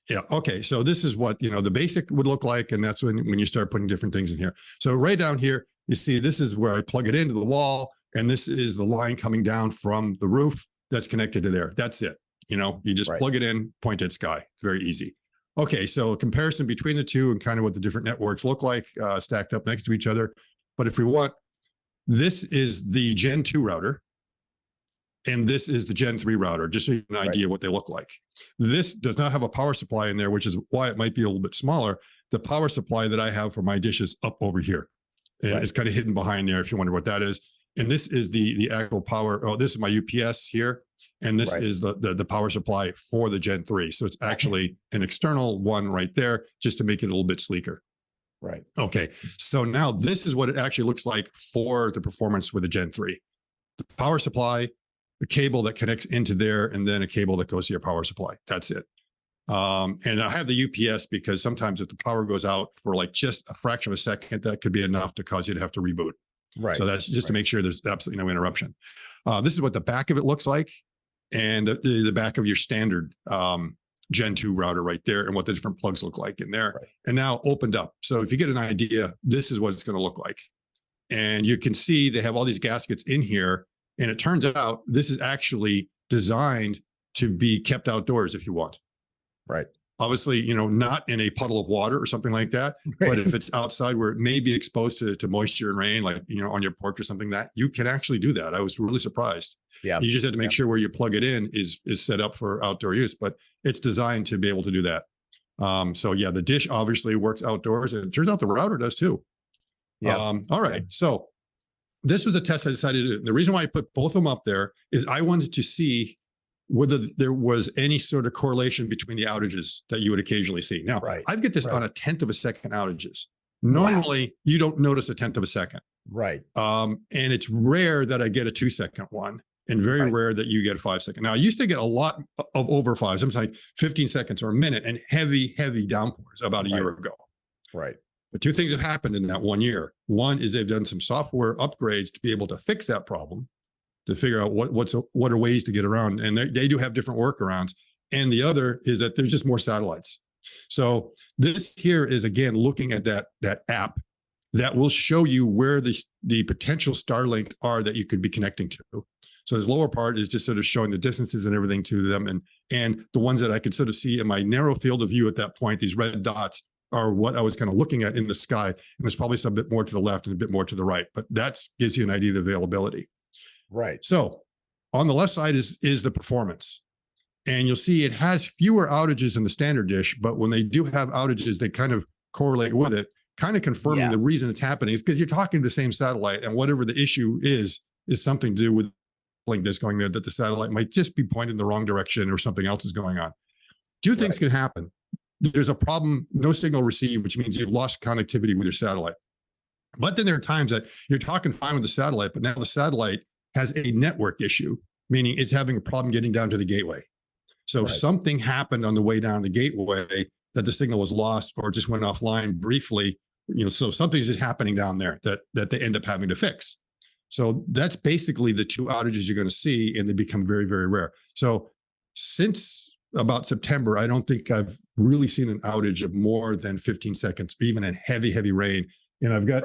Speaker 2: Yeah. Okay. So this is what, the basic would look like. And that's when you start putting different things in here. So right down here, you see, this is where I plug it into the wall. And this is the line coming down from the roof that's connected to there. That's it. You just plug it in, point at sky. It's very easy. Okay. So a comparison between the two and kind of what the different networks look like stacked up next to each other. But if we want, this is the Gen 2 router. And this is the Gen 3 router, just so you have an idea what they look like. This does not have a power supply in there, which is why it might be a little bit smaller. The power supply that I have for my dish is up over here. And it's kind of hidden behind there if you wonder what that is. And this is the actual power. Oh, this is my UPS here. And this is the power supply for the Gen 3. So it's actually an external one right there, just to make it a little bit sleeker.
Speaker 1: Right.
Speaker 2: Okay. So now this is what it actually looks like for the performance with the Gen 3. The power supply, the cable that connects into there, and then a cable that goes to your power supply. That's it. And I have the UPS because sometimes if the power goes out for like just a fraction of a second, that could be enough to cause you to have to reboot.
Speaker 1: Right.
Speaker 2: So that's just to make sure there's absolutely no interruption. This is what the back of it looks like, and the back of your standard Gen 2 router right there, and what the different plugs look like in there. Right. And now opened up. So if you get an idea, this is what it's going to look like. And you can see they have all these gaskets in here. And it turns out this is actually designed to be kept outdoors if you want.
Speaker 1: Right.
Speaker 2: Obviously, not in a puddle of water or something like that. Right. But if it's outside where it may be exposed to moisture and rain, like, on your porch or something, that you can actually do that. I was really surprised.
Speaker 1: Yeah.
Speaker 2: You just have to make sure where you plug it in is set up for outdoor use, but it's designed to be able to do that. So yeah, the dish obviously works outdoors, and it turns out the router does too.
Speaker 1: Yeah.
Speaker 2: All right. So this was a test I decided to do. The reason why I put both of them up there is I wanted to see whether there was any sort of correlation between the outages that you would occasionally see. Now, I get this on a 1/10 of a second outages. Normally, you don't notice a 1/10 of a second.
Speaker 1: Right.
Speaker 2: And it's rare that I get a 2-second one, and very rare that you get a 5-second. Now, I used to get a lot of over 5, sometimes like 15 seconds or a minute, and heavy downpours about a year ago.
Speaker 1: Right.
Speaker 2: But two things have happened in that 1 year. One is they've done some software upgrades to be able to fix that problem, to figure out what are ways to get around. And they do have different workarounds. And the other is that there's just more satellites. So this here is, again, looking at that app that will show you where the potential Starlink are that you could be connecting to. So this lower part is just sort of showing the distances and everything to them. And the ones that I could sort of see in my narrow field of view at that point, these red dots are what I was kind of looking at in the sky. And there's probably some bit more to the left and a bit more to the right, but that gives you an idea of the availability.
Speaker 1: Right.
Speaker 2: So on the left side is the performance. And you'll see it has fewer outages in the standard dish, but when they do have outages, they kind of correlate with it, kind of confirming the reason it's happening is because you're talking to the same satellite, and whatever the issue is something to do with link that's going there, that the satellite might just be pointed in the wrong direction or something else is going on. Two things can happen. There's a problem, no signal received, which means you've lost connectivity with your satellite. But then there are times that you're talking fine with the satellite, but now the satellite has a network issue, meaning it's having a problem getting down to the gateway. So something happened on the way down the gateway that the signal was lost or just went offline briefly. So something's just happening down there that they end up having to fix. So that's basically the two outages you're going to see, and they become very, very rare. So since about September, I don't think I've really seen an outage of more than 15 seconds, even in heavy, heavy rain. And I've got,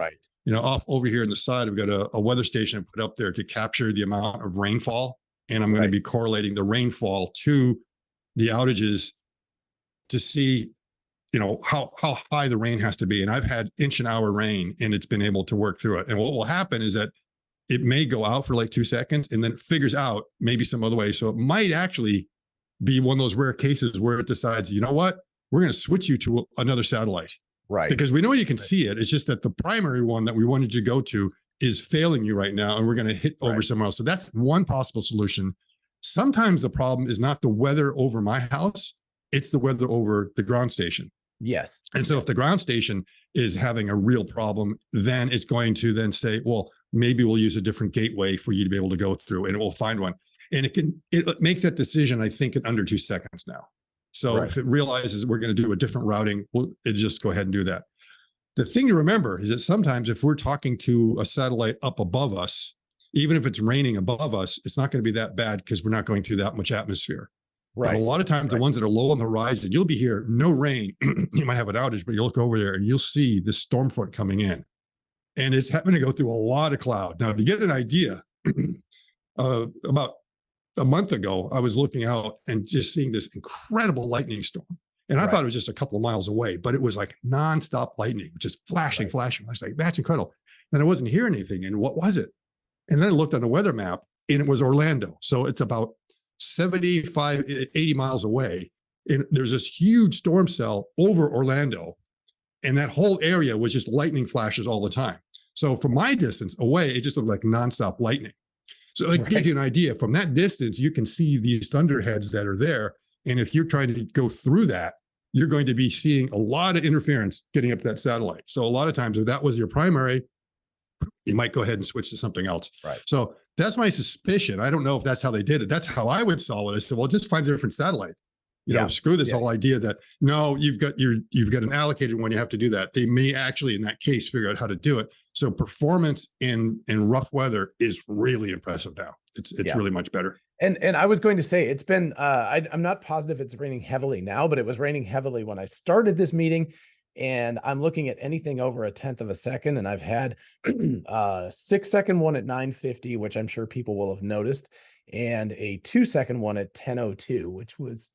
Speaker 2: off over here on the side, I've got a weather station put up there to capture the amount of rainfall. And I'm going to be correlating the rainfall to the outages to see, how high the rain has to be. And I've had inch an hour rain, and it's been able to work through it. And what will happen is that it may go out for like 2 seconds and then it figures out maybe some other way. So it might actually be one of those rare cases where it decides, you know what, we're going to switch you to another satellite. Right. Because we know you can see it. It's just that the primary one that we wanted you to go to is failing you right now, and we're going to hit over somewhere else. So that's one possible solution. Sometimes the problem is not the weather over my house, it's the weather over the ground station.
Speaker 1: Yes.
Speaker 2: And so if the ground station is having a real problem, then it's going to then say, well, maybe we'll use a different gateway for you to be able to go through, and it will find one. And it makes that decision, I think, in under 2 seconds now. So if it realizes we're going to do a different routing, it just go ahead and do that. The thing to remember is that sometimes if we're talking to a satellite up above us, even if it's raining above us, it's not going to be that bad because we're not going through that much atmosphere. Right. But a lot of times the ones that are low on the horizon, you'll be here, no rain, you might have an outage, but you'll look over there and you'll see this storm front coming in. And it's happening to go through a lot of cloud. Now, to get an idea, about a month ago, I was looking out and just seeing this incredible lightning storm. And I thought it was just a couple of miles away, but it was like nonstop lightning, just flashing. I was like, that's incredible. And I wasn't hearing anything. And what was it? And then I looked on the weather map, and it was Orlando. So it's about 75, 80 miles away. And there's this huge storm cell over Orlando. And that whole area was just lightning flashes all the time. So from my distance away, it just looked like nonstop lightning. So it gives you an idea. From that distance, you can see these thunderheads that are there. And if you're trying to go through that, you're going to be seeing a lot of interference getting up that satellite. So a lot of times, if that was your primary, you might go ahead and switch to something else. Right. So that's my suspicion. I don't know if that's how they did it. That's how I would solve it. I said, well, just find a different satellite. Screw this whole idea that no, you've got an allocated one. You have to do that. They may actually, in that case, figure out how to do it. So performance in rough weather is really impressive now. It's really much better.
Speaker 1: And I was going to say, it's been, I'm not positive it's raining heavily now, but it was raining heavily when I started this meeting, and I'm looking at anything over a 1/10 of a second. And I've had a 6-second one at 9:50, which I'm sure people will have noticed, and a 2-second one at 10:02, which was,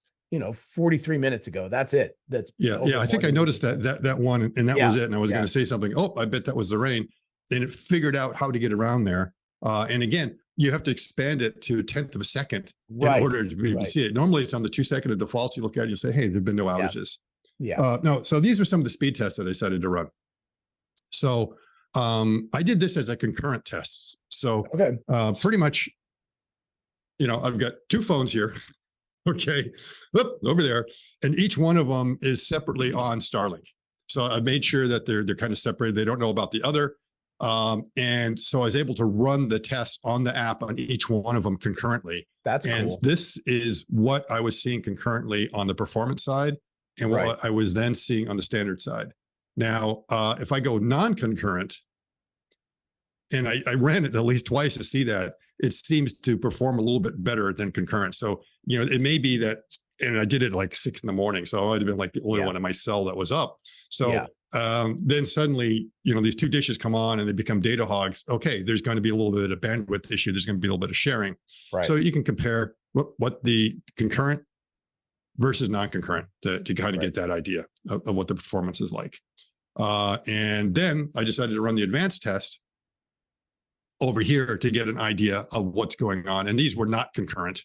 Speaker 1: 43 minutes ago. That's it.
Speaker 2: I think I noticed that one, and that was it. And I was going to say something. Oh, I bet that was the rain. And it figured out how to get around there. And again, you have to expand it to 1/10 of a second in
Speaker 1: Right.
Speaker 2: order to be able to
Speaker 1: Right.
Speaker 2: see it. Normally it's on the 2-second of defaults. You look at it, you say, hey, there've been no
Speaker 1: Yeah.
Speaker 2: outages.
Speaker 1: Yeah.
Speaker 2: No, so these are some of the speed tests that I decided to run. So I did this as a concurrent test. So
Speaker 1: Okay.
Speaker 2: pretty much, I've got two phones here. Okay, whoop, over there, and each one of them is separately on Starlink. So I made sure that they're kind of separated. They don't know about the other. And so I was able to run the tests on the app on each one of them concurrently.
Speaker 1: That's
Speaker 2: And
Speaker 1: cool.
Speaker 2: this is what I was seeing concurrently on the performance side and
Speaker 1: Right.
Speaker 2: what I was then seeing on the standard side. Now, if I go non-concurrent, and I ran it at least twice to see that, it seems to perform a little bit better than concurrent. So, it may be that, and I did it like 6 in the morning. So I might have been like the only one in my cell that was up. So then suddenly, these two dishes come on and they become data hogs. Okay, there's going to be a little bit of bandwidth issue. There's going to be a little bit of sharing.
Speaker 1: Right.
Speaker 2: So you can compare what the concurrent versus non-concurrent to kind of get that idea of what the performance is like. And then I decided to run the advanced test over here to get an idea of what's going on. And these were not concurrent,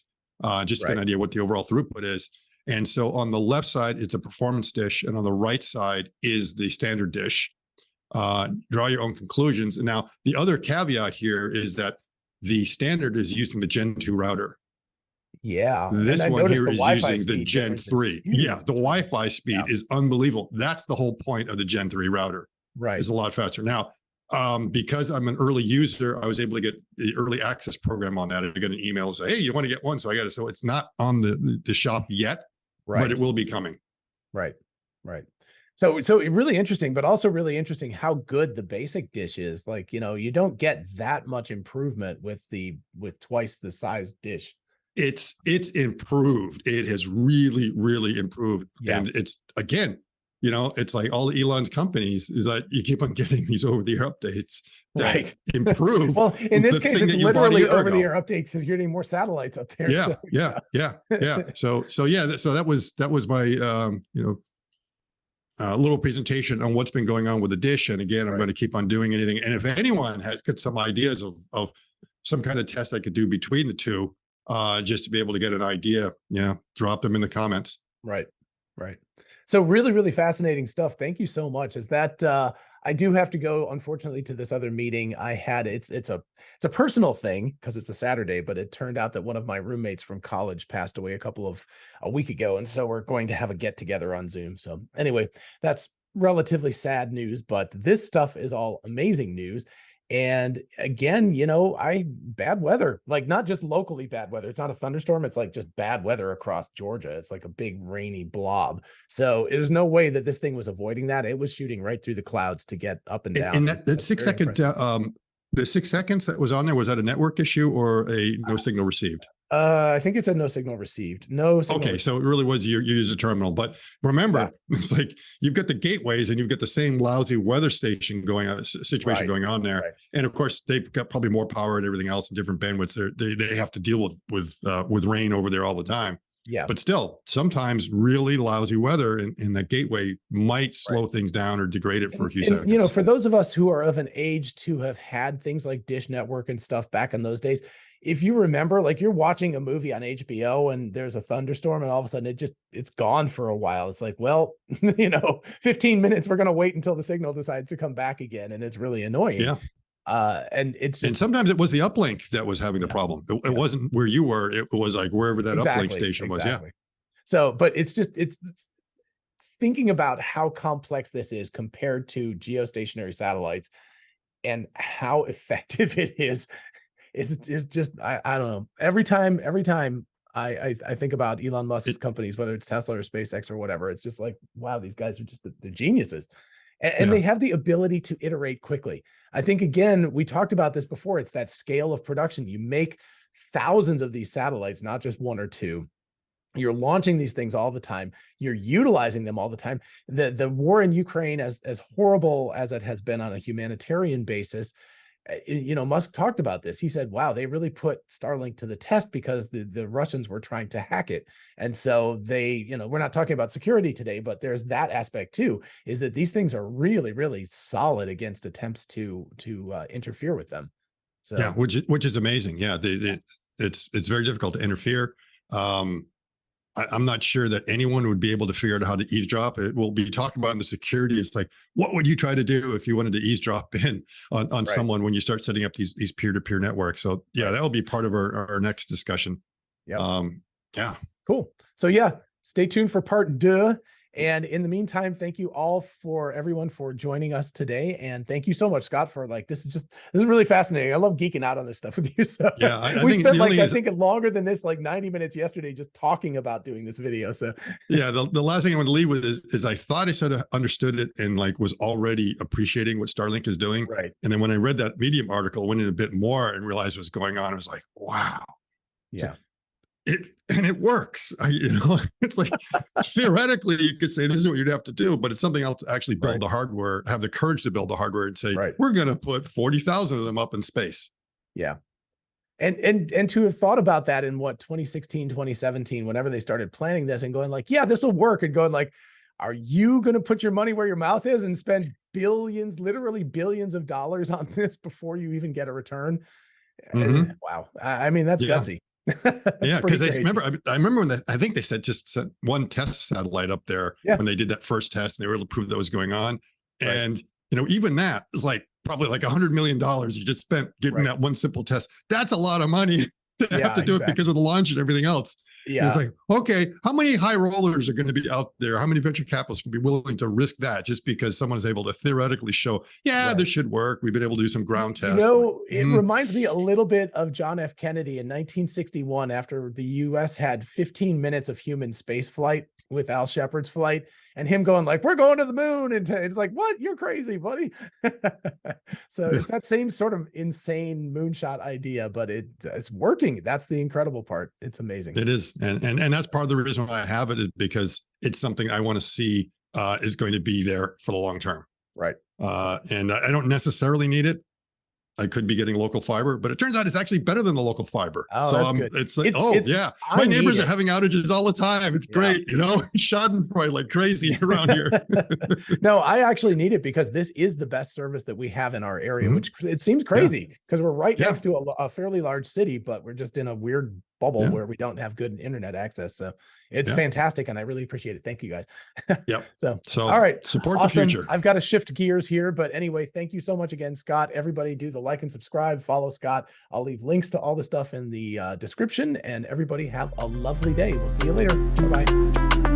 Speaker 2: just to get an idea what the overall throughput is. And so on the left side, it's a performance dish. And on the right side is the standard dish. Draw your own conclusions. And now the other caveat here is that the standard is using the Gen 2 router.
Speaker 1: Yeah.
Speaker 2: This one here is using the Gen 3. Yeah, the Wi-Fi speed is unbelievable. That's the whole point of the Gen 3 router.
Speaker 1: Right.
Speaker 2: It's a lot faster. Now, because I'm an early user, I was able to get the early access program on that. I got an email and say, hey, you want to get one? So I got it. So it's not on the shop yet, but it will be coming.
Speaker 1: Right. Right. So really interesting, but also really interesting how good the basic dish is. Like, you don't get that much improvement with twice the size dish.
Speaker 2: It's improved. It has really, really improved. Yeah. And it's, again, it's like all Elon's companies is that you keep on getting these over-the-air updates that improve.
Speaker 1: Well, in this case, it's literally over-the-air updates because you're getting more satellites up there.
Speaker 2: Yeah, so, yeah. So that was my little presentation on what's been going on with the dish. And again, I'm going to keep on doing anything. And if anyone has got some ideas of some kind of test I could do between the two, just to be able to get an idea, drop them in the comments.
Speaker 1: Right. So really, really fascinating stuff. Thank you so much. I do have to go, unfortunately, to this other meeting I had. It's a personal thing because it's a Saturday, but it turned out that one of my roommates from college passed away a week ago. And so we're going to have a get together on Zoom. So anyway, that's relatively sad news, but this stuff is all amazing news. And again, bad weather, like not just locally bad weather. It's not a thunderstorm. It's like just bad weather across Georgia. It's like a big rainy blob. So there's no way that this thing was avoiding that. It was shooting right through the clouds to get up and down.
Speaker 2: And that 6-second, the 6 seconds that was on there, was that a network issue or a no signal received?
Speaker 1: I think it said no signal received. No signal received.
Speaker 2: So it really was your user terminal. But remember, it's like you've got the gateways and you've got the same lousy weather station going on, situation going on there. Right. And of course, they've got probably more power and everything else and different bandwidths. They have to deal with rain over there all the time. Yeah. But still, sometimes really lousy weather in that gateway might slow things down or degrade it for a few seconds.
Speaker 1: For those of us who are of an age to have had things like Dish Network and stuff back in those days, if you remember, like you're watching a movie on HBO and there's a thunderstorm and all of a sudden it's gone for a while. It's like, well, 15 minutes, we're going to wait until the signal decides to come back again. And it's really annoying. Yeah. And
Speaker 2: sometimes it was the uplink that was having the problem. It wasn't where you were. It was like wherever that uplink station was. Yeah.
Speaker 1: So, but it's thinking about how complex this is compared to geostationary satellites and how effective it is just, I don't know. Every time I think about Elon Musk's companies, whether it's Tesla or SpaceX or whatever, it's just like, wow, these guys are just they're geniuses. And they have the ability to iterate quickly. I think, again, we talked about this before. It's that scale of production. You make thousands of these satellites, not just one or two. You're launching these things all the time. You're utilizing them all the time. The war in Ukraine, as horrible as it has been on a humanitarian basis, Musk talked about this. He said, wow, they really put Starlink to the test because the Russians were trying to hack it. And so we're not talking about security today, but there's that aspect too, is that these things are really, really solid against attempts to interfere with them. So
Speaker 2: Yeah, which is amazing. Yeah, it's very difficult to interfere. I'm not sure that anyone would be able to figure out how to eavesdrop. It will be talking about in the security. It's like, what would you try to do if you wanted to eavesdrop in on
Speaker 1: right.
Speaker 2: someone when you start setting up these peer-to-peer networks? So yeah,
Speaker 1: Right.
Speaker 2: that will be part of our next discussion.
Speaker 1: Yeah.
Speaker 2: Yeah.
Speaker 1: Cool. So yeah, stay tuned for part 2. And in the meantime, thank you all for everyone for joining us today. And thank you so much, Scott, for like, this is really fascinating. I love geeking out on this stuff with you. So
Speaker 2: Yeah, I
Speaker 1: we
Speaker 2: think
Speaker 1: spent
Speaker 2: the
Speaker 1: like,
Speaker 2: only
Speaker 1: I think longer than this, like 90 minutes yesterday, just talking about doing this video. So
Speaker 2: yeah, the last thing I want to leave with is I thought I sort of understood it and like was already appreciating what Starlink is doing.
Speaker 1: right.
Speaker 2: And then when I read that Medium article, went in a bit more and realized what was going on, I was like, wow.
Speaker 1: Yeah.
Speaker 2: It works. It's like theoretically you could say this is what you'd have to do, but it's something else to actually build
Speaker 1: Right.
Speaker 2: the hardware, have the courage to build the hardware and say,
Speaker 1: Right.
Speaker 2: we're going to put 40,000 of them up in space.
Speaker 1: Yeah. And to have thought about that in what 2016, 2017, whenever they started planning this and going like, yeah, this will work, and going like, are you going to put your money where your mouth is and spend billions, literally billions of dollars on this before you even get a return?
Speaker 2: Mhm.
Speaker 1: Wow. I mean, that's
Speaker 2: Yeah.
Speaker 1: gutsy.
Speaker 2: Yeah,
Speaker 1: pretty
Speaker 2: because I
Speaker 1: crazy.
Speaker 2: remember when I think they said just sent one test satellite up there
Speaker 1: Yeah.
Speaker 2: when they did that first test and they were able to prove that was going on.
Speaker 1: Right.
Speaker 2: And even that is like probably like $100 million you just spent getting
Speaker 1: Right.
Speaker 2: that one simple test. That's a lot of money to have to do it because of the launch and everything else. And
Speaker 1: Yeah.
Speaker 2: it's like, okay, how many high rollers are going to be out there? How many venture capitalists can be willing to risk that just because someone is able to theoretically show, yeah,
Speaker 1: Right.
Speaker 2: this should work. We've been able to do some ground tests.
Speaker 1: It reminds me a little bit of John F. Kennedy in 1961, after the US had 15 minutes of human space flight with Al Shepard's flight, and him going like, we're going to the moon. And it's like, what? You're crazy, buddy. So
Speaker 2: Yeah.
Speaker 1: it's that same sort of insane moonshot idea, but it's working. That's the incredible part. It's amazing.
Speaker 2: It is. And that's part of the reason why I have it, is because it's something I want to see is going to be there for the long term.
Speaker 1: Right.
Speaker 2: And I don't necessarily need it. I could be getting local fiber, but it turns out it's actually better than the local fiber.
Speaker 1: Oh,
Speaker 2: so
Speaker 1: that's good.
Speaker 2: it's like, yeah,
Speaker 1: I
Speaker 2: my
Speaker 1: need
Speaker 2: neighbors
Speaker 1: it.
Speaker 2: are having outages all the time. It's great. Schadenfreude like crazy around here.
Speaker 1: No, I actually need it because this is the best service that we have in our area,
Speaker 2: Mhm.
Speaker 1: which it seems crazy because we're right
Speaker 2: Yeah.
Speaker 1: next to a fairly large city, but we're just in a weird bubble
Speaker 2: Yeah.
Speaker 1: where we don't have good internet access. So it's
Speaker 2: Yeah.
Speaker 1: fantastic. And I really appreciate it. Thank you guys.
Speaker 2: Yep.
Speaker 1: So
Speaker 2: So
Speaker 1: all right.
Speaker 2: support
Speaker 1: Awesome.
Speaker 2: the future.
Speaker 1: I've got to shift gears here, but anyway, thank you so much again, Scott. Everybody do the like and subscribe, follow Scott. I'll leave links to all the stuff in the description, and everybody have a lovely day. We'll see you later. Bye-bye.